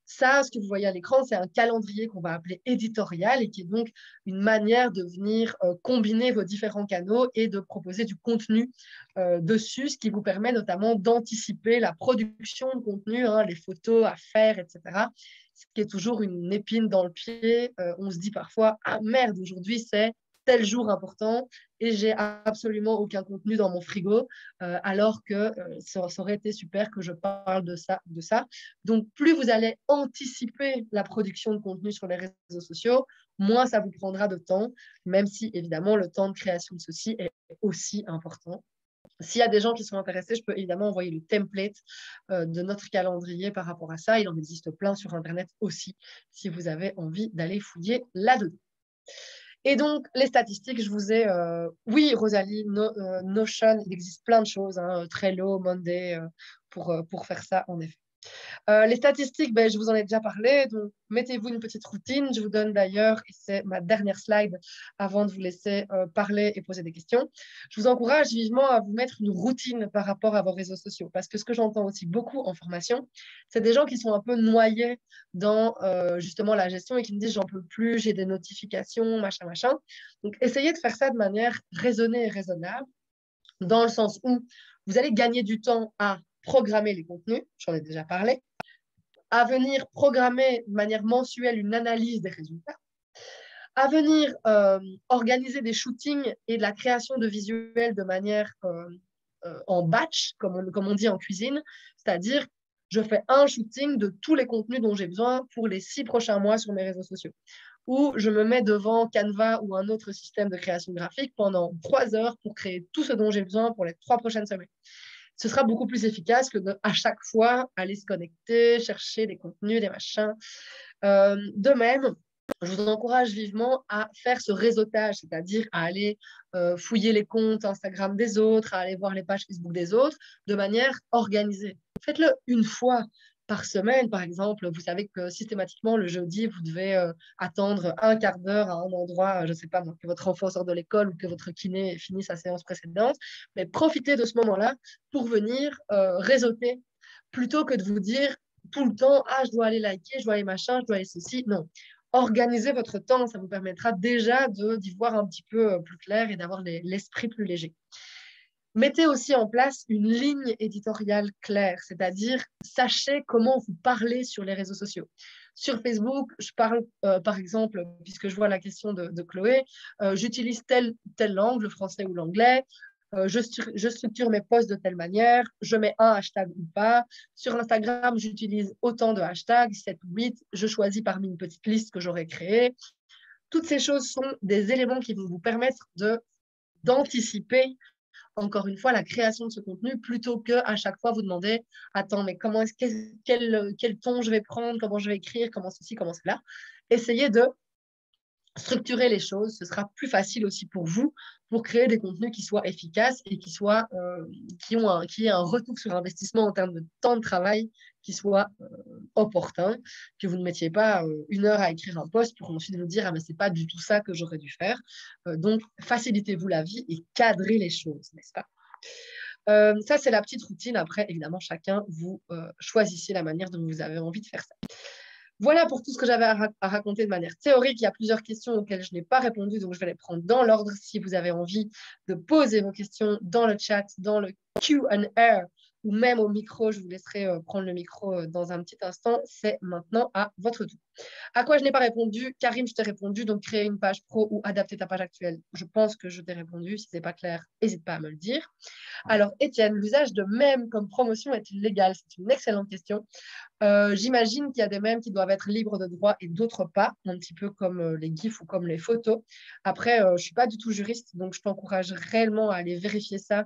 Ça, ce que vous voyez à l'écran, c'est un calendrier qu'on va appeler éditorial et qui est donc une manière de venir combiner vos différents canaux et de proposer du contenu dessus, ce qui vous permet notamment d'anticiper la production de contenu, hein, les photos à faire, etc. Ce qui est toujours une épine dans le pied. On se dit parfois, ah merde, aujourd'hui c'est tel jour important et j'ai absolument aucun contenu dans mon frigo, alors que ça aurait été super que je parle de ça. Donc, plus vous allez anticiper la production de contenu sur les réseaux sociaux, moins ça vous prendra de temps, même si évidemment le temps de création de ceci est aussi important. S'il y a des gens qui sont intéressés, je peux évidemment envoyer le template de notre calendrier par rapport à ça. Il en existe plein sur Internet aussi, si vous avez envie d'aller fouiller là-dedans. Et donc, les statistiques, je vous ai... oui, Rosalie, Notion, il existe plein de choses, hein, Trello, Monday, pour faire ça, en effet. Les statistiques, ben, je vous en ai déjà parlé, donc mettez-vous une petite routine. Je vous donne d'ailleurs, et c'est ma dernière slide avant de vous laisser parler et poser des questions, je vous encourage vivement à vous mettre une routine par rapport à vos réseaux sociaux, parce que ce que j'entends aussi beaucoup en formation, c'est des gens qui sont un peu noyés dans justement la gestion et qui me disent j'en peux plus, j'ai des notifications, machin, machin. Donc essayez de faire ça de manière raisonnée et raisonnable, dans le sens où vous allez gagner du temps à programmer les contenus, j'en ai déjà parlé, à venir programmer de manière mensuelle une analyse des résultats, à venir organiser des shootings et de la création de visuels de manière en batch, comme on dit en cuisine, c'est-à-dire je fais un shooting de tous les contenus dont j'ai besoin pour les 6 prochains mois sur mes réseaux sociaux. Ou je me mets devant Canva ou un autre système de création graphique pendant 3 heures pour créer tout ce dont j'ai besoin pour les 3 prochaines semaines. Ce sera beaucoup plus efficace que à chaque fois aller se connecter, chercher des contenus, des machins. De même, je vous encourage vivement à faire ce réseautage, c'est-à-dire à aller fouiller les comptes Instagram des autres, à aller voir les pages Facebook des autres de manière organisée. Faites-le une fois par semaine, par exemple. Vous savez que systématiquement, le jeudi, vous devez attendre un quart d'heure à un endroit, je ne sais pas, que votre enfant sort de l'école ou que votre kiné finisse sa séance précédente. Mais profitez de ce moment-là pour venir réseauter plutôt que de vous dire tout le temps, ah, je dois aller liker, je dois aller machin, je dois aller ceci. Non. Organisez votre temps, ça vous permettra déjà d'y voir un petit peu plus clair et d'avoir l'esprit plus léger. Mettez aussi en place une ligne éditoriale claire, c'est-à-dire sachez comment vous parlez sur les réseaux sociaux. Sur Facebook, je parle, par exemple, puisque je vois la question de Chloé, j'utilise telle langue, le français ou l'anglais, je structure mes posts de telle manière, je mets un hashtag ou pas. Sur Instagram, j'utilise autant de hashtags, 7 ou 8, je choisis parmi une petite liste que j'aurais créée. Toutes ces choses sont des éléments qui vont vous permettre d'anticiper encore une fois, la création de ce contenu plutôt que à chaque fois vous demander attends, mais quel ton je vais prendre, comment je vais écrire, comment ceci, comment cela. Essayez de structurer les choses, ce sera plus facile aussi pour vous pour créer des contenus qui soient efficaces et qui aient un retour sur investissement en termes de temps de travail qui soit opportun, que vous ne mettiez pas 1 heure à écrire un post pour ensuite vous dire ah mais c'est pas du tout ça que j'aurais dû faire. Donc facilitez-vous la vie et cadrez les choses, n'est-ce pas? Ça, c'est la petite routine. Après, évidemment, chacun, vous choisissez la manière dont vous avez envie de faire ça. Voilà pour tout ce que j'avais à raconter de manière théorique. Il y a plusieurs questions auxquelles je n'ai pas répondu, donc je vais les prendre dans l'ordre. Si vous avez envie de poser vos questions dans le chat, dans le Q&A ou même au micro, je vous laisserai prendre le micro dans un petit instant. C'est maintenant à votre tour. À quoi je n'ai pas répondu? Karim, je t'ai répondu, donc créer une page pro ou adapter ta page actuelle. Je pense que je t'ai répondu. Si ce n'est pas clair, n'hésite pas à me le dire. Alors, Étienne, l'usage de mèmes comme promotion est-il légal? C'est une excellente question. J'imagine qu'il y a des mèmes qui doivent être libres de droit et d'autres pas, un petit peu comme les GIFs ou comme les photos. Après, je ne suis pas du tout juriste, donc je t'encourage réellement à aller vérifier ça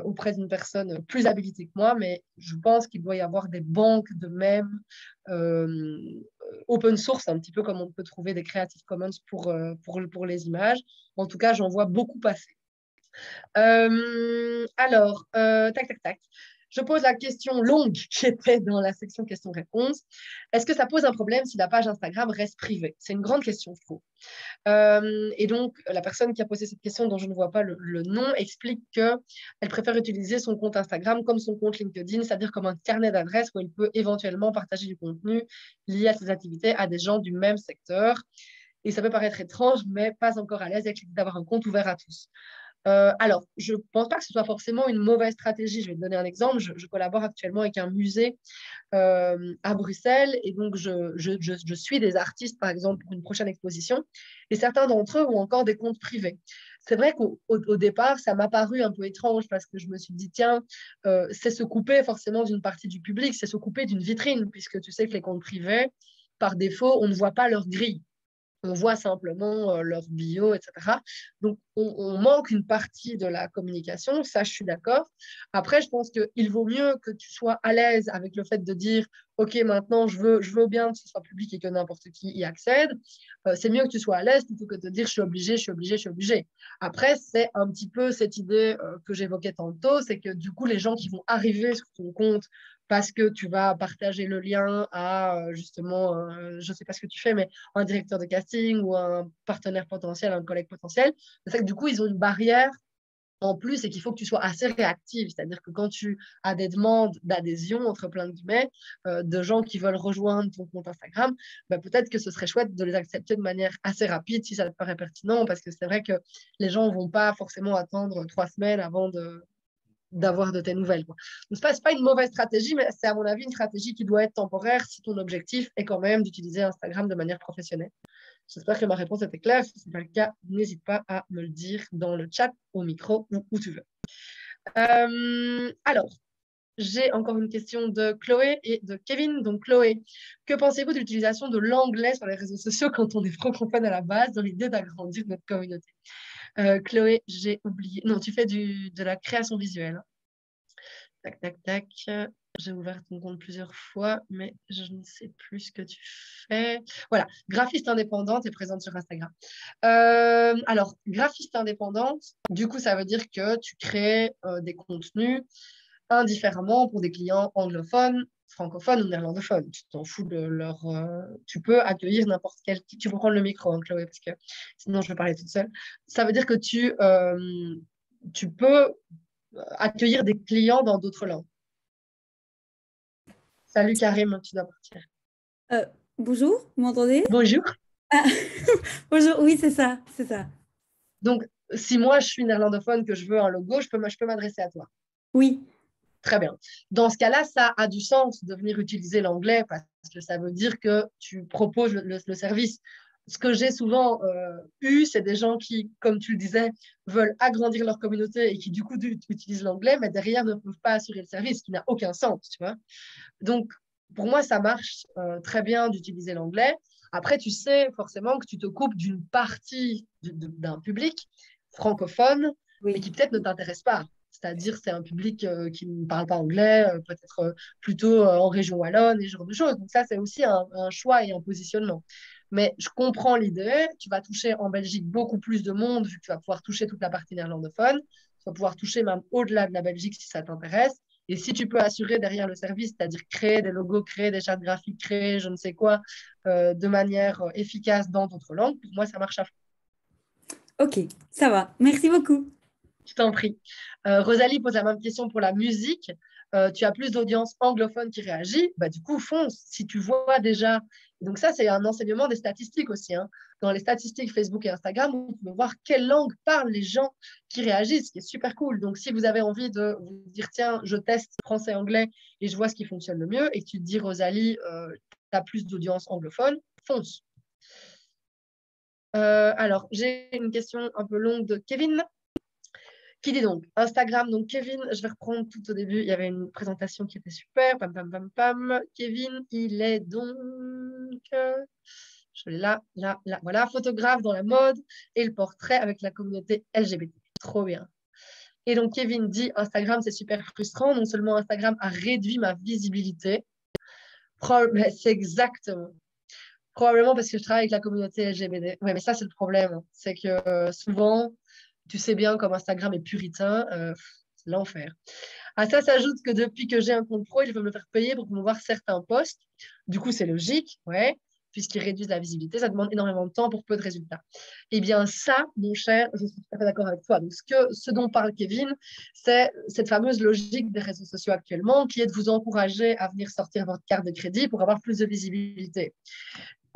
auprès d'une personne plus habilitée que moi, mais je pense qu'il doit y avoir des banques de mèmes open source, un petit peu comme on peut trouver des Creative Commons pour les images. En tout cas, j'en vois beaucoup passer. Alors, tac, tac, tac. Je pose la question longue qui était dans la section questions-réponses. Est-ce que ça pose un problème si la page Instagram reste privée? C'est une grande question, je trouve. Et donc, la personne qui a posé cette question, dont je ne vois pas le nom, explique qu'elle préfère utiliser son compte Instagram comme son compte LinkedIn, c'est-à-dire comme un carnet d'adresses où elle peut éventuellement partager du contenu lié à ses activités à des gens du même secteur. Et ça peut paraître étrange, mais pas encore à l'aise avec l'idée d'avoir un compte ouvert à tous. Alors, je ne pense pas que ce soit forcément une mauvaise stratégie. Je vais te donner un exemple. Je collabore actuellement avec un musée à Bruxelles et donc je suis des artistes, par exemple, pour une prochaine exposition et certains d'entre eux ont encore des comptes privés. C'est vrai qu'au départ, ça m'a paru un peu étrange parce que je me suis dit, tiens, c'est se couper forcément d'une partie du public, c'est se couper d'une vitrine puisque tu sais que les comptes privés, par défaut, on ne voit pas leur grille. On voit simplement leur bio, etc. Donc, on manque une partie de la communication, ça, je suis d'accord. Après, je pense qu'il vaut mieux que tu sois à l'aise avec le fait de dire, OK, maintenant, je veux bien que ce soit public et que n'importe qui y accède. C'est mieux que tu sois à l'aise plutôt que de dire, je suis obligé, je suis obligé, je suis obligé. Après, c'est un petit peu cette idée que j'évoquais tantôt, c'est que du coup, les gens qui vont arriver sur ton compte parce que tu vas partager le lien à justement, je ne sais pas ce que tu fais, mais un directeur de casting ou un partenaire potentiel, un collègue potentiel, c'est que du coup, ils ont une barrière en plus et qu'il faut que tu sois assez réactive. C'est-à-dire que quand tu as des demandes d'adhésion, entre plein de guillemets, de gens qui veulent rejoindre ton compte Instagram, bah, peut-être que ce serait chouette de les accepter de manière assez rapide si ça te paraît pertinent, parce que c'est vrai que les gens ne vont pas forcément attendre 3 semaines avant d'avoir de tes nouvelles, quoi. Donc, ce n'est pas une mauvaise stratégie, mais c'est à mon avis une stratégie qui doit être temporaire si ton objectif est quand même d'utiliser Instagram de manière professionnelle. J'espère que ma réponse était claire. Si ce n'est pas le cas, n'hésite pas à me le dire dans le chat, au micro ou où tu veux. Alors, j'ai encore une question de Chloé et de Kevin. Donc, Chloé, que pensez-vous de l'utilisation de l'anglais sur les réseaux sociaux quand on est francophone à la base, dans l'idée d'agrandir notre communauté? Chloé, j'ai oublié. Non, tu fais de la création visuelle. Tac, tac, tac. J'ai ouvert ton compte plusieurs fois, mais je ne sais plus ce que tu fais. Voilà, graphiste indépendante et présente sur Instagram. Alors, graphiste indépendante, du coup, ça veut dire que tu crées des contenus indifféremment pour des clients anglophones, francophones ou néerlandophones. Tu t'en fous de leur... tu peux accueillir n'importe quel... Tu peux prendre le micro, hein, Chloé, parce que sinon, je vais parler toute seule. Ça veut dire que tu peux accueillir des clients dans d'autres langues. Salut Karim, tu dois partir. Euh, Bonjour, vous m'entendez? Bonjour. Ah, bonjour, oui, c'est ça, c'est ça. Donc, si moi je suis néerlandophone, que je veux un logo, je peux m'adresser à toi. Oui, Très bien. Dans ce cas-là, ça a du sens de venir utiliser l'anglais parce que ça veut dire que tu proposes le service. Ce que j'ai souvent eu, c'est des gens qui, comme tu le disais, veulent agrandir leur communauté et qui, du coup, utilisent l'anglais, mais derrière ne peuvent pas assurer le service, ce qui n'a aucun sens, tu vois. Donc, pour moi, ça marche très bien d'utiliser l'anglais. Après, tu sais forcément que tu te coupes d'une partie d'un public francophone, mais oui. qui peut-être ne t'intéresse pas. C'est-à-dire, c'est un public qui ne parle pas anglais, peut-être plutôt en région wallonne et ce genre de choses. Donc ça, c'est aussi un choix et un positionnement. Mais je comprends l'idée. Tu vas toucher en Belgique beaucoup plus de monde, vu que tu vas pouvoir toucher toute la partie néerlandophone. Tu vas pouvoir toucher même au-delà de la Belgique si ça t'intéresse. Et si tu peux assurer derrière le service, c'est-à-dire créer des logos, créer des chartes graphiques, créer je ne sais quoi de manière efficace dans d'autres langues, pour moi, ça marche à fond. Ok, ça va. Merci beaucoup. Je t'en prie. Rosalie pose la même question pour la musique. Tu as plus d'audience anglophone qui réagit, bah, du coup, fonce. Si tu vois déjà. Donc, ça, c'est un enseignement des statistiques aussi, hein. Dans les statistiques Facebook et Instagram, vous pouvez voir quelle langue parlent les gens qui réagissent, ce qui est super cool. Donc, si vous avez envie de vous dire, tiens, je teste français-anglais et je vois ce qui fonctionne le mieux, et que tu te dis, Rosalie, tu as plus d'audience anglophone, fonce. Alors, j'ai une question un peu longue de Kevin. Qui dit donc Instagram, donc Kevin, je vais reprendre tout au début, il y avait une présentation qui était super, pam pam pam pam. Kevin, il est donc, je l'ai là, voilà, photographe dans la mode et le portrait avec la communauté LGBT. Trop bien. Et donc Kevin dit Instagram, c'est super frustrant, non seulement Instagram a réduit ma visibilité, c'est exactement. Probablement parce que je travaille avec la communauté LGBT. Ouais, mais ça, c'est le problème. C'est que souvent, tu sais bien comme Instagram est puritain, c'est l'enfer. À ça s'ajoute que depuis que j'ai un compte pro, ils veulent me faire payer pour promouvoir certains posts. Du coup, c'est logique, ouais, puisqu'ils réduisent la visibilité. Ça demande énormément de temps pour peu de résultats. Eh bien, ça, mon cher, je suis tout à fait d'accord avec toi. Donc, ce dont parle Kevin, c'est cette fameuse logique des réseaux sociaux actuellement, qui est de vous encourager à venir sortir votre carte de crédit pour avoir plus de visibilité.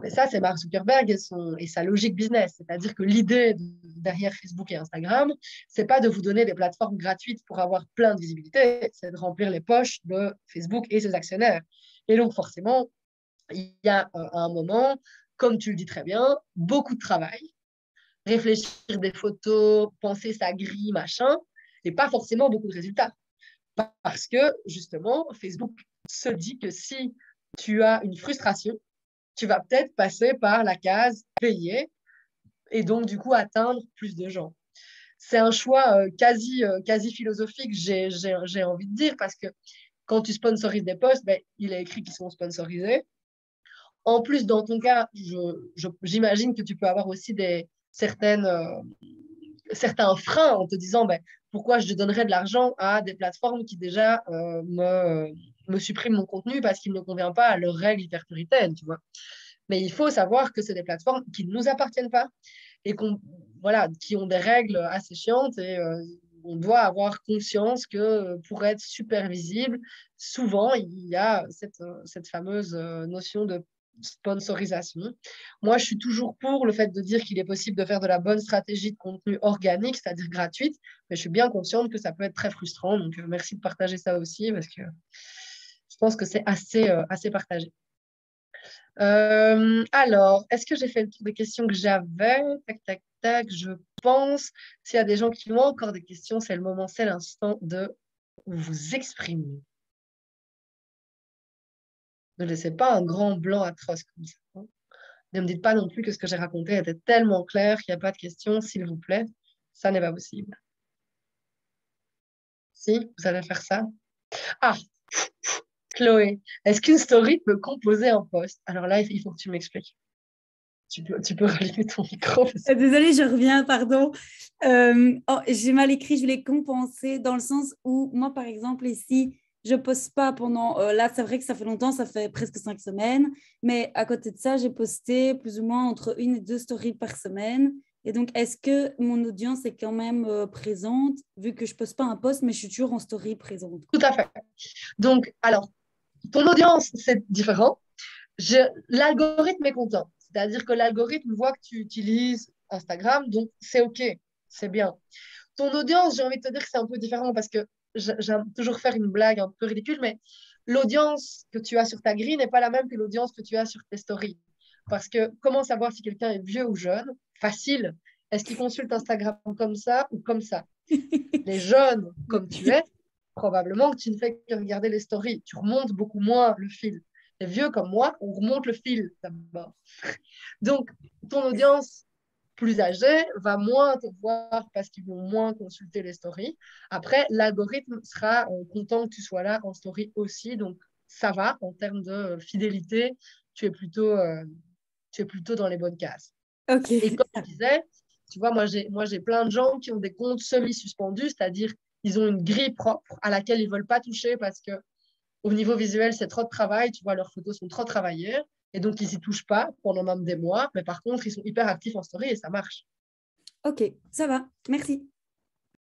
Mais ça, c'est Mark Zuckerberg et sa logique business. C'est-à-dire que l'idée derrière Facebook et Instagram, c'est pas de vous donner des plateformes gratuites pour avoir plein de visibilité, c'est de remplir les poches de Facebook et ses actionnaires. Et donc, forcément, il y a à un moment, comme tu le dis très bien, beaucoup de travail, réfléchir des photos, penser sa grille, machin, et pas forcément beaucoup de résultats. Parce que, justement, Facebook se dit que si tu as une frustration, tu vas peut-être passer par la case payer et donc, du coup, atteindre plus de gens. C'est un choix quasi philosophique, j'ai envie de dire, parce que quand tu sponsorises des posts, ben, il est écrit qu'ils sont sponsorisés. En plus, dans ton cas, j'imagine que tu peux avoir aussi certains freins en te disant ben, pourquoi je donnerais de l'argent à des plateformes qui déjà me suppriment mon contenu parce qu'il ne convient pas à leurs règles hyper puritaines, tu vois. Mais il faut savoir que c'est des plateformes qui ne nous appartiennent pas et voilà, qui ont des règles assez chiantes et on doit avoir conscience que pour être super visible, souvent, il y a cette fameuse notion de sponsorisation. Moi, je suis toujours pour le fait de dire qu'il est possible de faire de la bonne stratégie de contenu organique, c'est-à-dire gratuite, mais je suis bien consciente que ça peut être très frustrant. Donc, merci de partager ça aussi parce que je pense que c'est assez partagé. Alors, est-ce que j'ai fait le tour des questions que j'avais? Tac, tac, tac, je pense. S'il y a des gens qui ont encore des questions, c'est le moment, c'est l'instant de vous exprimer. Ne laissez pas un grand blanc atroce comme ça, hein. Ne me dites pas non plus que ce que j'ai raconté était tellement clair qu'il n'y a pas de questions, s'il vous plaît. Ça n'est pas possible. Si, vous allez faire ça. Ah, Chloé, est-ce qu'une story peut composer un post? Alors là, il faut que tu m'expliques. Tu peux rallumer ton micro. Désolée, je reviens, pardon. J'ai mal écrit, je voulais compenser dans le sens où moi, par exemple, ici, je ne poste pas pendant... là, c'est vrai que ça fait longtemps, ça fait presque 5 semaines, mais à côté de ça, j'ai posté plus ou moins entre 1 et 2 stories par semaine. Et donc, est-ce que mon audience est quand même présente, vu que je ne poste pas un post, mais je suis toujours en story présente? Tout à fait. Donc, alors, ton audience, c'est différent. L'algorithme est content. C'est-à-dire que l'algorithme voit que tu utilises Instagram, donc c'est OK, c'est bien. Ton audience, j'ai envie de te dire que c'est un peu différent parce que j'aime toujours faire une blague un peu ridicule, mais l'audience que tu as sur ta grille n'est pas la même que l'audience que tu as sur tes stories. Parce que comment savoir si quelqu'un est vieux ou jeune? Facile. Est-ce qu'il consulte Instagram comme ça ou comme ça? Les jeunes, comme tu es, probablement que tu ne fais que regarder les stories. Tu remontes beaucoup moins le fil. Les vieux comme moi, on remonte le fil d'abord. Donc, ton audience plus âgée va moins te voir parce qu'ils vont moins consulter les stories. Après, l'algorithme sera content que tu sois là en story aussi. Donc, ça va en termes de fidélité. Tu es plutôt dans les bonnes cases. Ok. Et comme je disais, tu vois, moi, j'ai plein de gens qui ont des comptes semi-suspendus, c'est-à-dire ils ont une grille propre à laquelle ils ne veulent pas toucher parce que au niveau visuel, c'est trop de travail. Tu vois, leurs photos sont trop travaillées. Et donc, ils s'y touchent pas pendant même des mois. Mais par contre, ils sont hyper actifs en story et ça marche. Ok, ça va. Merci.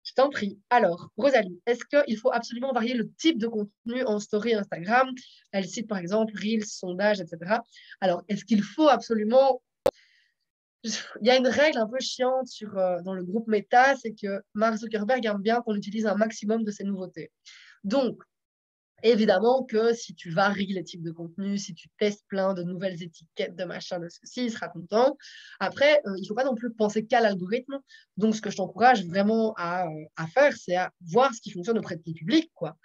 Je t'en prie. Alors, Rosalie, est-ce qu'il faut absolument varier le type de contenu en story Instagram? Elle cite par exemple Reels, sondages, etc. Alors, est-ce qu'il faut absolument... Il y a une règle un peu chiante dans le groupe Meta, c'est que Mark Zuckerberg aime bien qu'on utilise un maximum de ses nouveautés. Donc, évidemment que si tu varies les types de contenus, si tu testes plein de nouvelles étiquettes, de machin, de ceci, il sera content. Après, il ne faut pas non plus penser qu'à l'algorithme. Donc, ce que je t'encourage vraiment à faire, c'est à voir ce qui fonctionne auprès de ton public, quoi.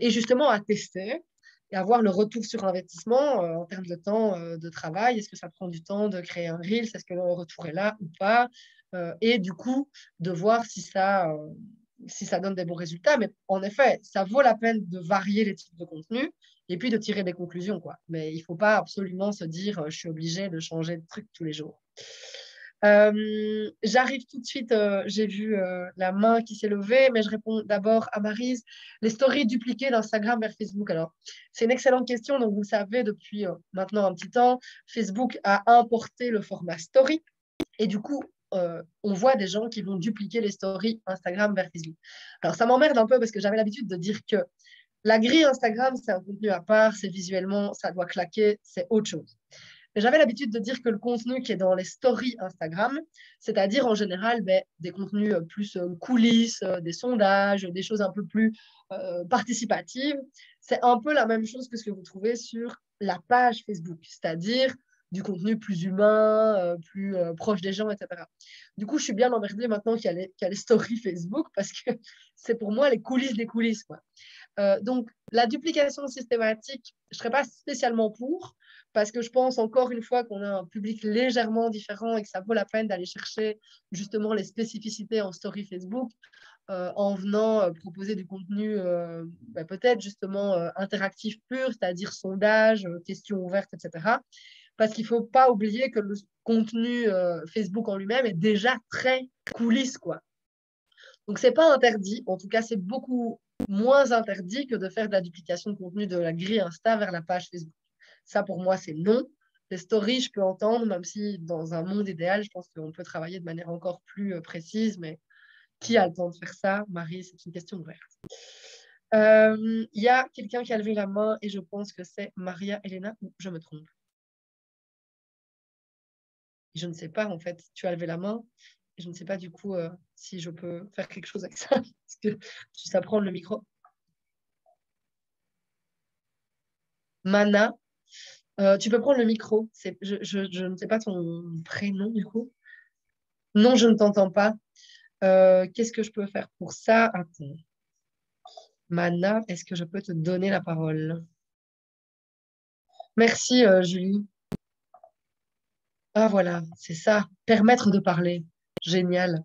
Et justement, à tester et avoir le retour sur investissement en termes de temps de travail. Est-ce que ça prend du temps de créer un Reel? Est-ce que le retour est là ou pas? Et du coup, de voir si ça donne des bons résultats. Mais en effet, ça vaut la peine de varier les types de contenus et puis de tirer des conclusions, quoi. Mais il ne faut pas absolument se dire je suis obligé de changer de truc tous les jours. J'arrive tout de suite, j'ai vu la main qui s'est levée, mais je réponds d'abord à Maryse. Les stories dupliquées d'Instagram vers Facebook. Alors, c'est une excellente question. Donc, vous savez, depuis maintenant un petit temps, Facebook a importé le format story. Et du coup, on voit des gens qui vont dupliquer les stories Instagram vers Facebook. Alors, ça m'emmerde un peu parce que j'avais l'habitude de dire que la grille Instagram, c'est un contenu à part, c'est visuellement, ça doit claquer, c'est autre chose. Mais j'avais l'habitude de dire que le contenu qui est dans les stories Instagram, c'est-à-dire en général des contenus plus coulisses, des sondages, des choses un peu plus participatives, c'est un peu la même chose que ce que vous trouvez sur la page Facebook, c'est-à-dire du contenu plus humain, plus proche des gens, etc. Du coup, je suis bien emmerdée maintenant qu'il y a les stories Facebook parce que c'est pour moi les coulisses des coulisses, quoi. Donc, la duplication systématique, je ne serais pas spécialement pour parce que je pense encore une fois qu'on a un public légèrement différent et que ça vaut la peine d'aller chercher justement les spécificités en story Facebook en venant proposer du contenu peut-être justement interactif pur, c'est-à-dire sondage, questions ouvertes, etc. Parce qu'il ne faut pas oublier que le contenu Facebook en lui-même est déjà très coulisse, quoi. Donc, ce n'est pas interdit. En tout cas, c'est beaucoup moins interdit que de faire de la duplication de contenu de la grille Insta vers la page Facebook. Ça, pour moi, c'est non. Les stories, je peux entendre, même si dans un monde idéal, je pense qu'on peut travailler de manière encore plus précise. Mais qui a le temps de faire ça? Marie, c'est une question ouverte. Il y a quelqu'un qui a levé la main et je pense que c'est Maria Elena ou je me trompe. Je ne sais pas, en fait. Tu as levé la main. Et je ne sais pas du coup si je peux faire quelque chose avec ça. Parce que tu sais prendre le micro. Mana, tu peux prendre le micro. Je ne sais pas ton prénom du coup. Non, je ne t'entends pas. Qu'est-ce que je peux faire pour ça? Attends. Mana, est-ce que je peux te donner la parole? Merci, Julie. Ah, voilà, c'est ça. Permettre de parler. Génial.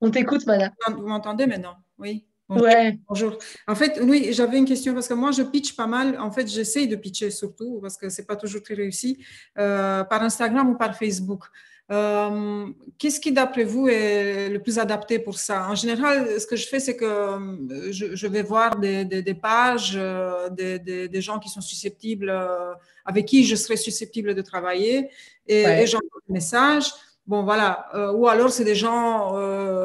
On t'écoute, Mana. Vous m'entendez maintenant? Oui. Bonjour. Ouais. Bonjour. En fait, oui, j'avais une question parce que moi, je pitch pas mal. En fait, j'essaye de pitcher surtout parce que c'est pas toujours très réussi par Instagram ou par Facebook. Qu'est-ce qui, d'après vous, est le plus adapté pour ça? En général, ce que je fais, c'est que je vais voir des pages, des gens qui sont susceptibles, avec qui je serais susceptible de travailler et j'envoie des messages. Bon, voilà. Ou alors, c'est des gens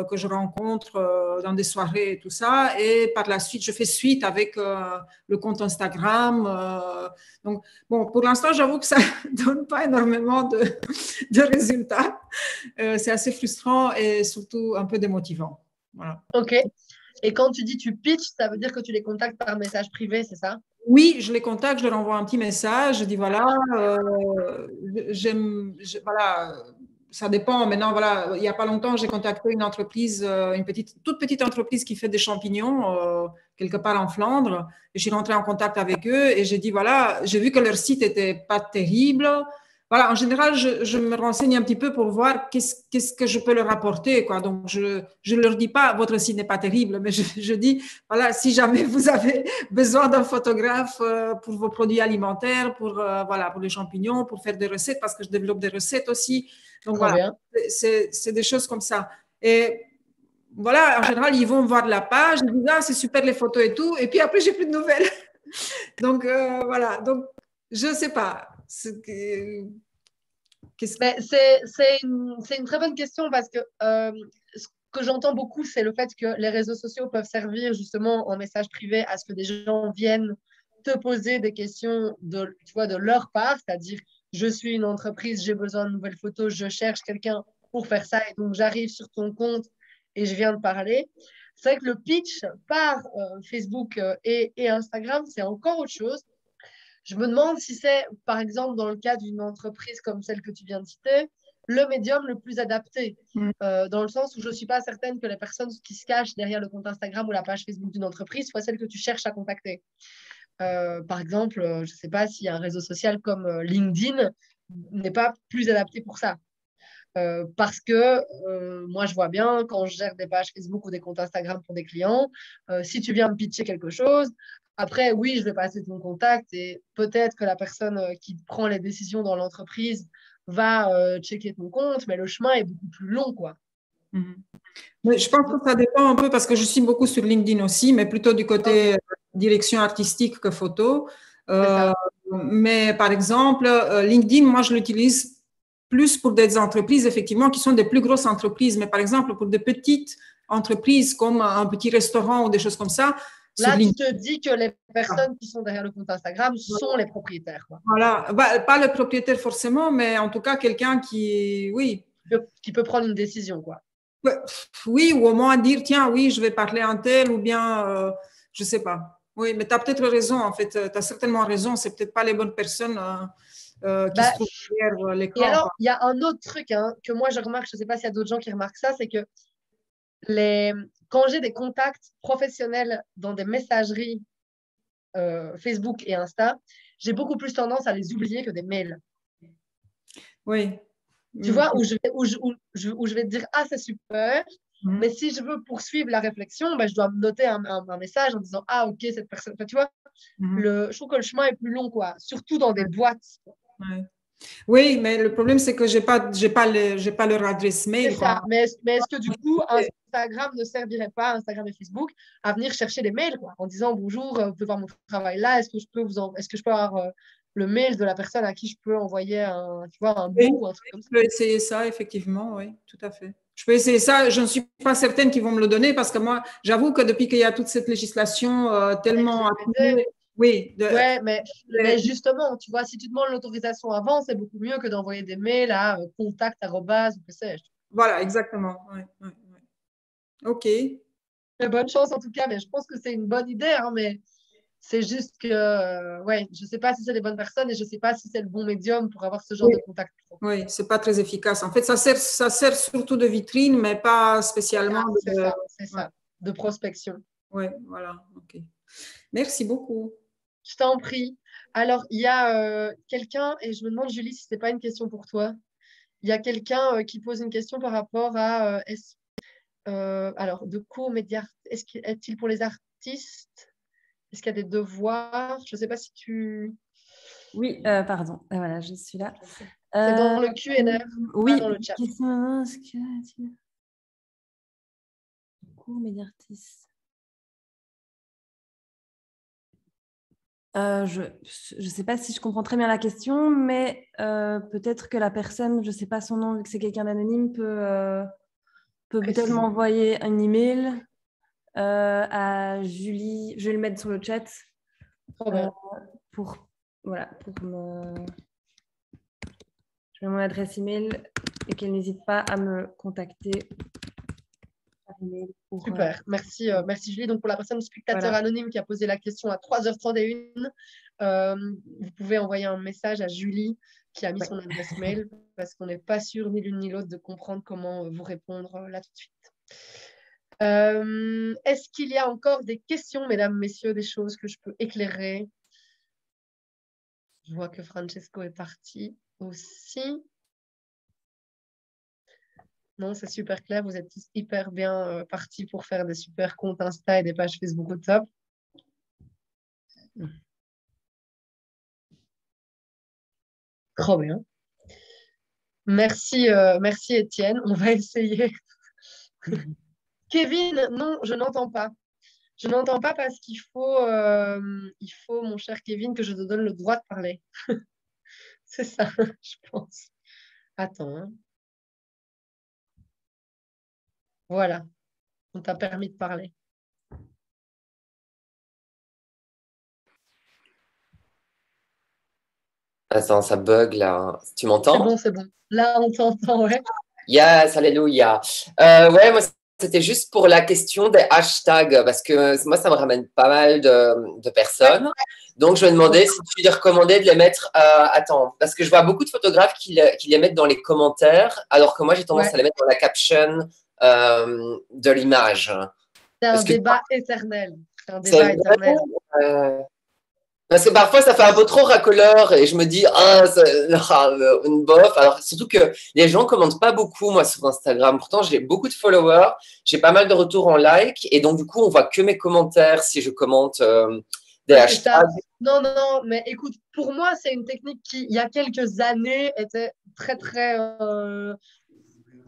que je rencontre dans des soirées et tout ça. Et par la suite, je fais suite avec le compte Instagram. Donc, bon, pour l'instant, j'avoue que ça ne donne pas énormément de résultats. C'est assez frustrant et surtout un peu démotivant. Voilà. OK. Et quand tu dis tu pitches, ça veut dire que tu les contactes par message privé, c'est ça? Oui, je les contacte, je leur envoie un petit message, je dis voilà, voilà, ça dépend. Maintenant, voilà, il n'y a pas longtemps, j'ai contacté une entreprise, toute petite entreprise qui fait des champignons quelque part en Flandre. Et je suis rentrée en contact avec eux et j'ai dit voilà, j'ai vu que leur site était pas terrible. Voilà, en général, je me renseigne un petit peu pour voir qu'est-ce que je peux leur apporter, quoi. Donc, je leur dis pas votre site n'est pas terrible, mais je dis voilà, si jamais vous avez besoin d'un photographe pour vos produits alimentaires, voilà, pour les champignons, pour faire des recettes, parce que je développe des recettes aussi. Donc, voilà, c'est des choses comme ça. Et voilà, en général, ils vont voir la page, ils disent ah, c'est super les photos et tout, et puis après, j'ai plus de nouvelles. Donc, voilà, donc, je sais pas. C'est une très bonne question parce que ce que j'entends beaucoup, c'est le fait que les réseaux sociaux peuvent servir justement en message privé à ce que des gens viennent te poser des questions tu vois, de leur part, c'est-à-dire je suis une entreprise, j'ai besoin de nouvelles photos, je cherche quelqu'un pour faire ça et donc j'arrive sur ton compte et je viens de parler. C'est vrai que le pitch par Facebook et Instagram, c'est encore autre chose. Je me demande si c'est, par exemple, dans le cas d'une entreprise comme celle que tu viens de citer, le médium le plus adapté, dans le sens où je ne suis pas certaine que les personnes qui se cachent derrière le compte Instagram ou la page Facebook d'une entreprise soient celles que tu cherches à contacter. Par exemple, je ne sais pas si un réseau social comme LinkedIn n'est pas plus adapté pour ça. Parce que moi, je vois bien quand je gère des pages Facebook ou des comptes Instagram pour des clients, si tu viens me pitcher quelque chose, après, oui, je vais passer ton contact et peut-être que la personne qui prend les décisions dans l'entreprise va checker ton compte, mais le chemin est beaucoup plus long, quoi. Mais je pense que ça dépend un peu parce que je suis beaucoup sur LinkedIn aussi, mais plutôt du côté direction artistique que photo. Mais par exemple, LinkedIn, moi, je l'utilise plus pour des entreprises, effectivement, qui sont des plus grosses entreprises. Mais par exemple, pour des petites entreprises comme un petit restaurant ou des choses comme ça. Là, tu te dis que les personnes qui sont derrière le compte Instagram sont les propriétaires, quoi. Voilà, bah, pas le propriétaire forcément, mais en tout cas, quelqu'un qui, oui. Qui peut prendre une décision, quoi. Oui, ou au moins dire, tiens, oui, je vais parler à un tel, ou bien, je ne sais pas. Oui, mais tu as peut-être raison, en fait. Tu as certainement raison. Ce n'est peut-être pas les bonnes personnes qui se trouvent derrière l'écran. Et alors, il y a un autre truc que moi, je remarque, je ne sais pas s'il y a d'autres gens qui remarquent ça, c'est que quand j'ai des contacts professionnels dans des messageries Facebook et Insta, j'ai beaucoup plus tendance à les oublier que des mails. Oui. Tu vois, où je vais te dire, ah, c'est super. Mais si je veux poursuivre la réflexion, ben, je dois me noter un message en disant, ah, ok, cette personne. Enfin, tu vois, je trouve que le chemin est plus long, quoi. Surtout dans des boîtes. Ouais. Oui, mais le problème, c'est que j'ai pas leur adresse mail. C'est ça. Mais est-ce que du coup, Instagram ne servirait pas, Instagram et Facebook, à venir chercher des mails, quoi, en disant bonjour, vous pouvez voir mon travail là, est-ce que je peux avoir le mail de la personne à qui je peux envoyer un bout ou un truc comme ça. Je peux essayer ça, effectivement, oui, tout à fait. Je peux essayer ça. Je ne suis pas certaine qu'ils vont me le donner parce que moi, j'avoue que depuis qu'il y a toute cette législation tellement accumulée, oui. Ouais, mais justement, tu vois, si tu demandes l'autorisation avant, c'est beaucoup mieux que d'envoyer des mails à contact ou que sais-je. Voilà, exactement. Ouais. OK. Bonne chance en tout cas, mais je pense que c'est une bonne idée, hein, mais c'est juste que, ouais, je ne sais pas si c'est les bonnes personnes et je ne sais pas si c'est le bon médium pour avoir ce genre de contact. Oui, ce n'est pas très efficace. En fait, ça sert surtout de vitrine, mais pas spécialement c'est ça, de prospection. Oui, voilà. OK. Merci beaucoup. Je t'en prie. Alors, il y a quelqu'un, et je me demande, Julie, si ce n'est pas une question pour toi. Il y a quelqu'un qui pose une question par rapport à alors, de cours médias. Est-il pour les artistes? Est-ce qu'il y a des devoirs? Je ne sais pas si tu... Oui, pardon. Voilà, je suis là. C'est dans le Q&A, oui, dans le chat. Cours médias artistes. Je ne sais pas si je comprends très bien la question, mais peut-être que la personne, je ne sais pas son nom, vu que c'est quelqu'un d'anonyme, peut peut-être m'envoyer un email à Julie. Je vais le mettre sur le chat pour me... Je mets mon adresse email et qu'elle n'hésite pas à me contacter. Super, merci Julie. Donc pour la personne spectateur anonyme qui a posé la question à 3h31, vous pouvez envoyer un message à Julie qui a mis son adresse mail parce qu'on n'est pas sûr ni l'une ni l'autre de comprendre comment vous répondre là tout de suite. Est-ce qu'il y a encore des questions, mesdames, messieurs, des choses que je peux éclairer? Je vois que Francesco est parti aussi. Non, c'est super clair. Vous êtes tous hyper bien partis pour faire des super comptes Insta et des pages Facebook au top. Trop bien. Merci, merci Étienne. On va essayer. Kevin, non, je n'entends pas. Je n'entends pas parce qu'il faut, mon cher Kevin, que je te donne le droit de parler. C'est ça, je pense. Attends. Hein. Voilà. On t'a permis de parler. Attends, ça bug là. Tu m'entends? C'est bon. Là, on t'entend, ouais. Yes, alléluia. Ouais, moi, c'était juste pour la question des hashtags, parce que moi, ça me ramène pas mal de personnes. Donc, je me demandais si tu les recommandais de les mettre. Attends, parce que je vois beaucoup de photographes qui les mettent dans les commentaires, alors que moi, j'ai tendance à les mettre dans la caption de l'image. C'est un débat éternel. C'est un débat éternel. Parce que parfois, ça fait un peu trop racoleur et je me dis, une bof. Alors, surtout que les gens ne commentent pas beaucoup, moi, sur Instagram. Pourtant, j'ai beaucoup de followers, j'ai pas mal de retours en like et donc, du coup, on voit que mes commentaires si je commente des hashtags. Non, mais écoute, pour moi, c'est une technique qui, il y a quelques années, était très, très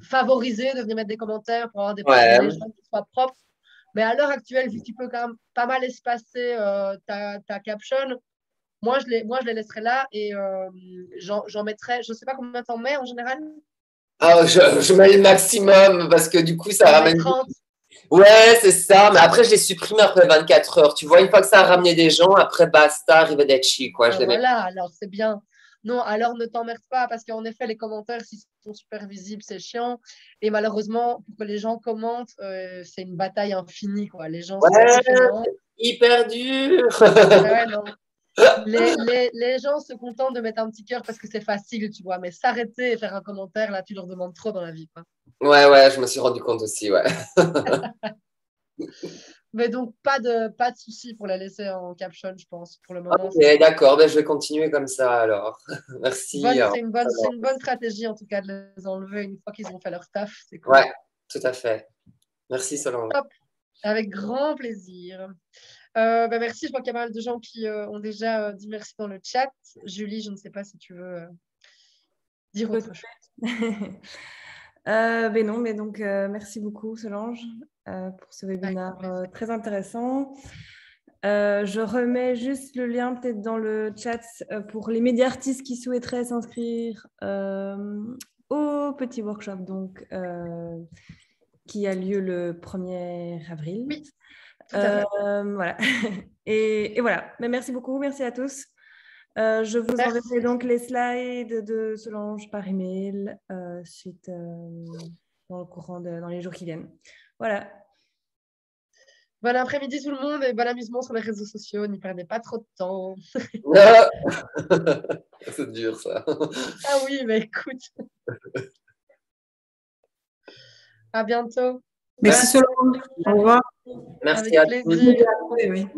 favorisée de venir mettre des commentaires pour avoir des gens qui soient propres. Mais à l'heure actuelle, vu que tu peux quand même pas mal espacer ta caption, moi, je les laisserai là et j'en mettrai, je ne sais pas combien t'en mets en général. Ah, je mets le maximum parce que du coup, ça ramène... 30. Ouais, c'est ça. Mais après, je les supprime après 24 heures. Tu vois, une fois que ça a ramené des gens, après, basta, arrivederci, quoi. Voilà, alors c'est bien. Non, alors ne t'emmerde pas parce qu'en effet, les commentaires, s'ils sont super visibles, c'est chiant. Et malheureusement, pour que les gens commentent, c'est une bataille infinie, quoi. Les gens sont hyper dur. Ouais, non. Les gens se contentent de mettre un petit cœur parce que c'est facile, tu vois. Mais s'arrêter et faire un commentaire, là, tu leur demandes trop dans la vie, quoi. Ouais, je me suis rendu compte aussi, ouais. Mais donc, pas de souci pour la laisser en caption, je pense, pour le moment. Ok, d'accord, ben, je vais continuer comme ça alors. Merci. C'est une bonne stratégie, en tout cas, de les enlever une fois qu'ils ont fait leur taf. C'est cool. Ouais, tout à fait. Merci Solange. Top. Avec grand plaisir. Merci, je vois qu'il y a pas mal de gens qui ont déjà dit merci dans le chat. Julie, je ne sais pas si tu veux dire autre chose. Mais non, mais donc merci beaucoup Solange pour ce webinaire très intéressant. Je remets juste le lien peut-être dans le chat pour les médias artistes qui souhaiteraient s'inscrire au petit workshop donc, qui a lieu le 1er avril. Oui, tout à fait. Voilà. Et voilà. Mais merci beaucoup, merci à tous. Je vous enverrai donc les slides de Solange par email suite dans les jours qui viennent. Voilà. Bon après-midi tout le monde et bon amusement sur les réseaux sociaux. N'y perdez pas trop de temps. C'est dur ça. Ah oui, mais écoute. À bientôt. Merci Solange. Au revoir. Merci à tous. Avec plaisir.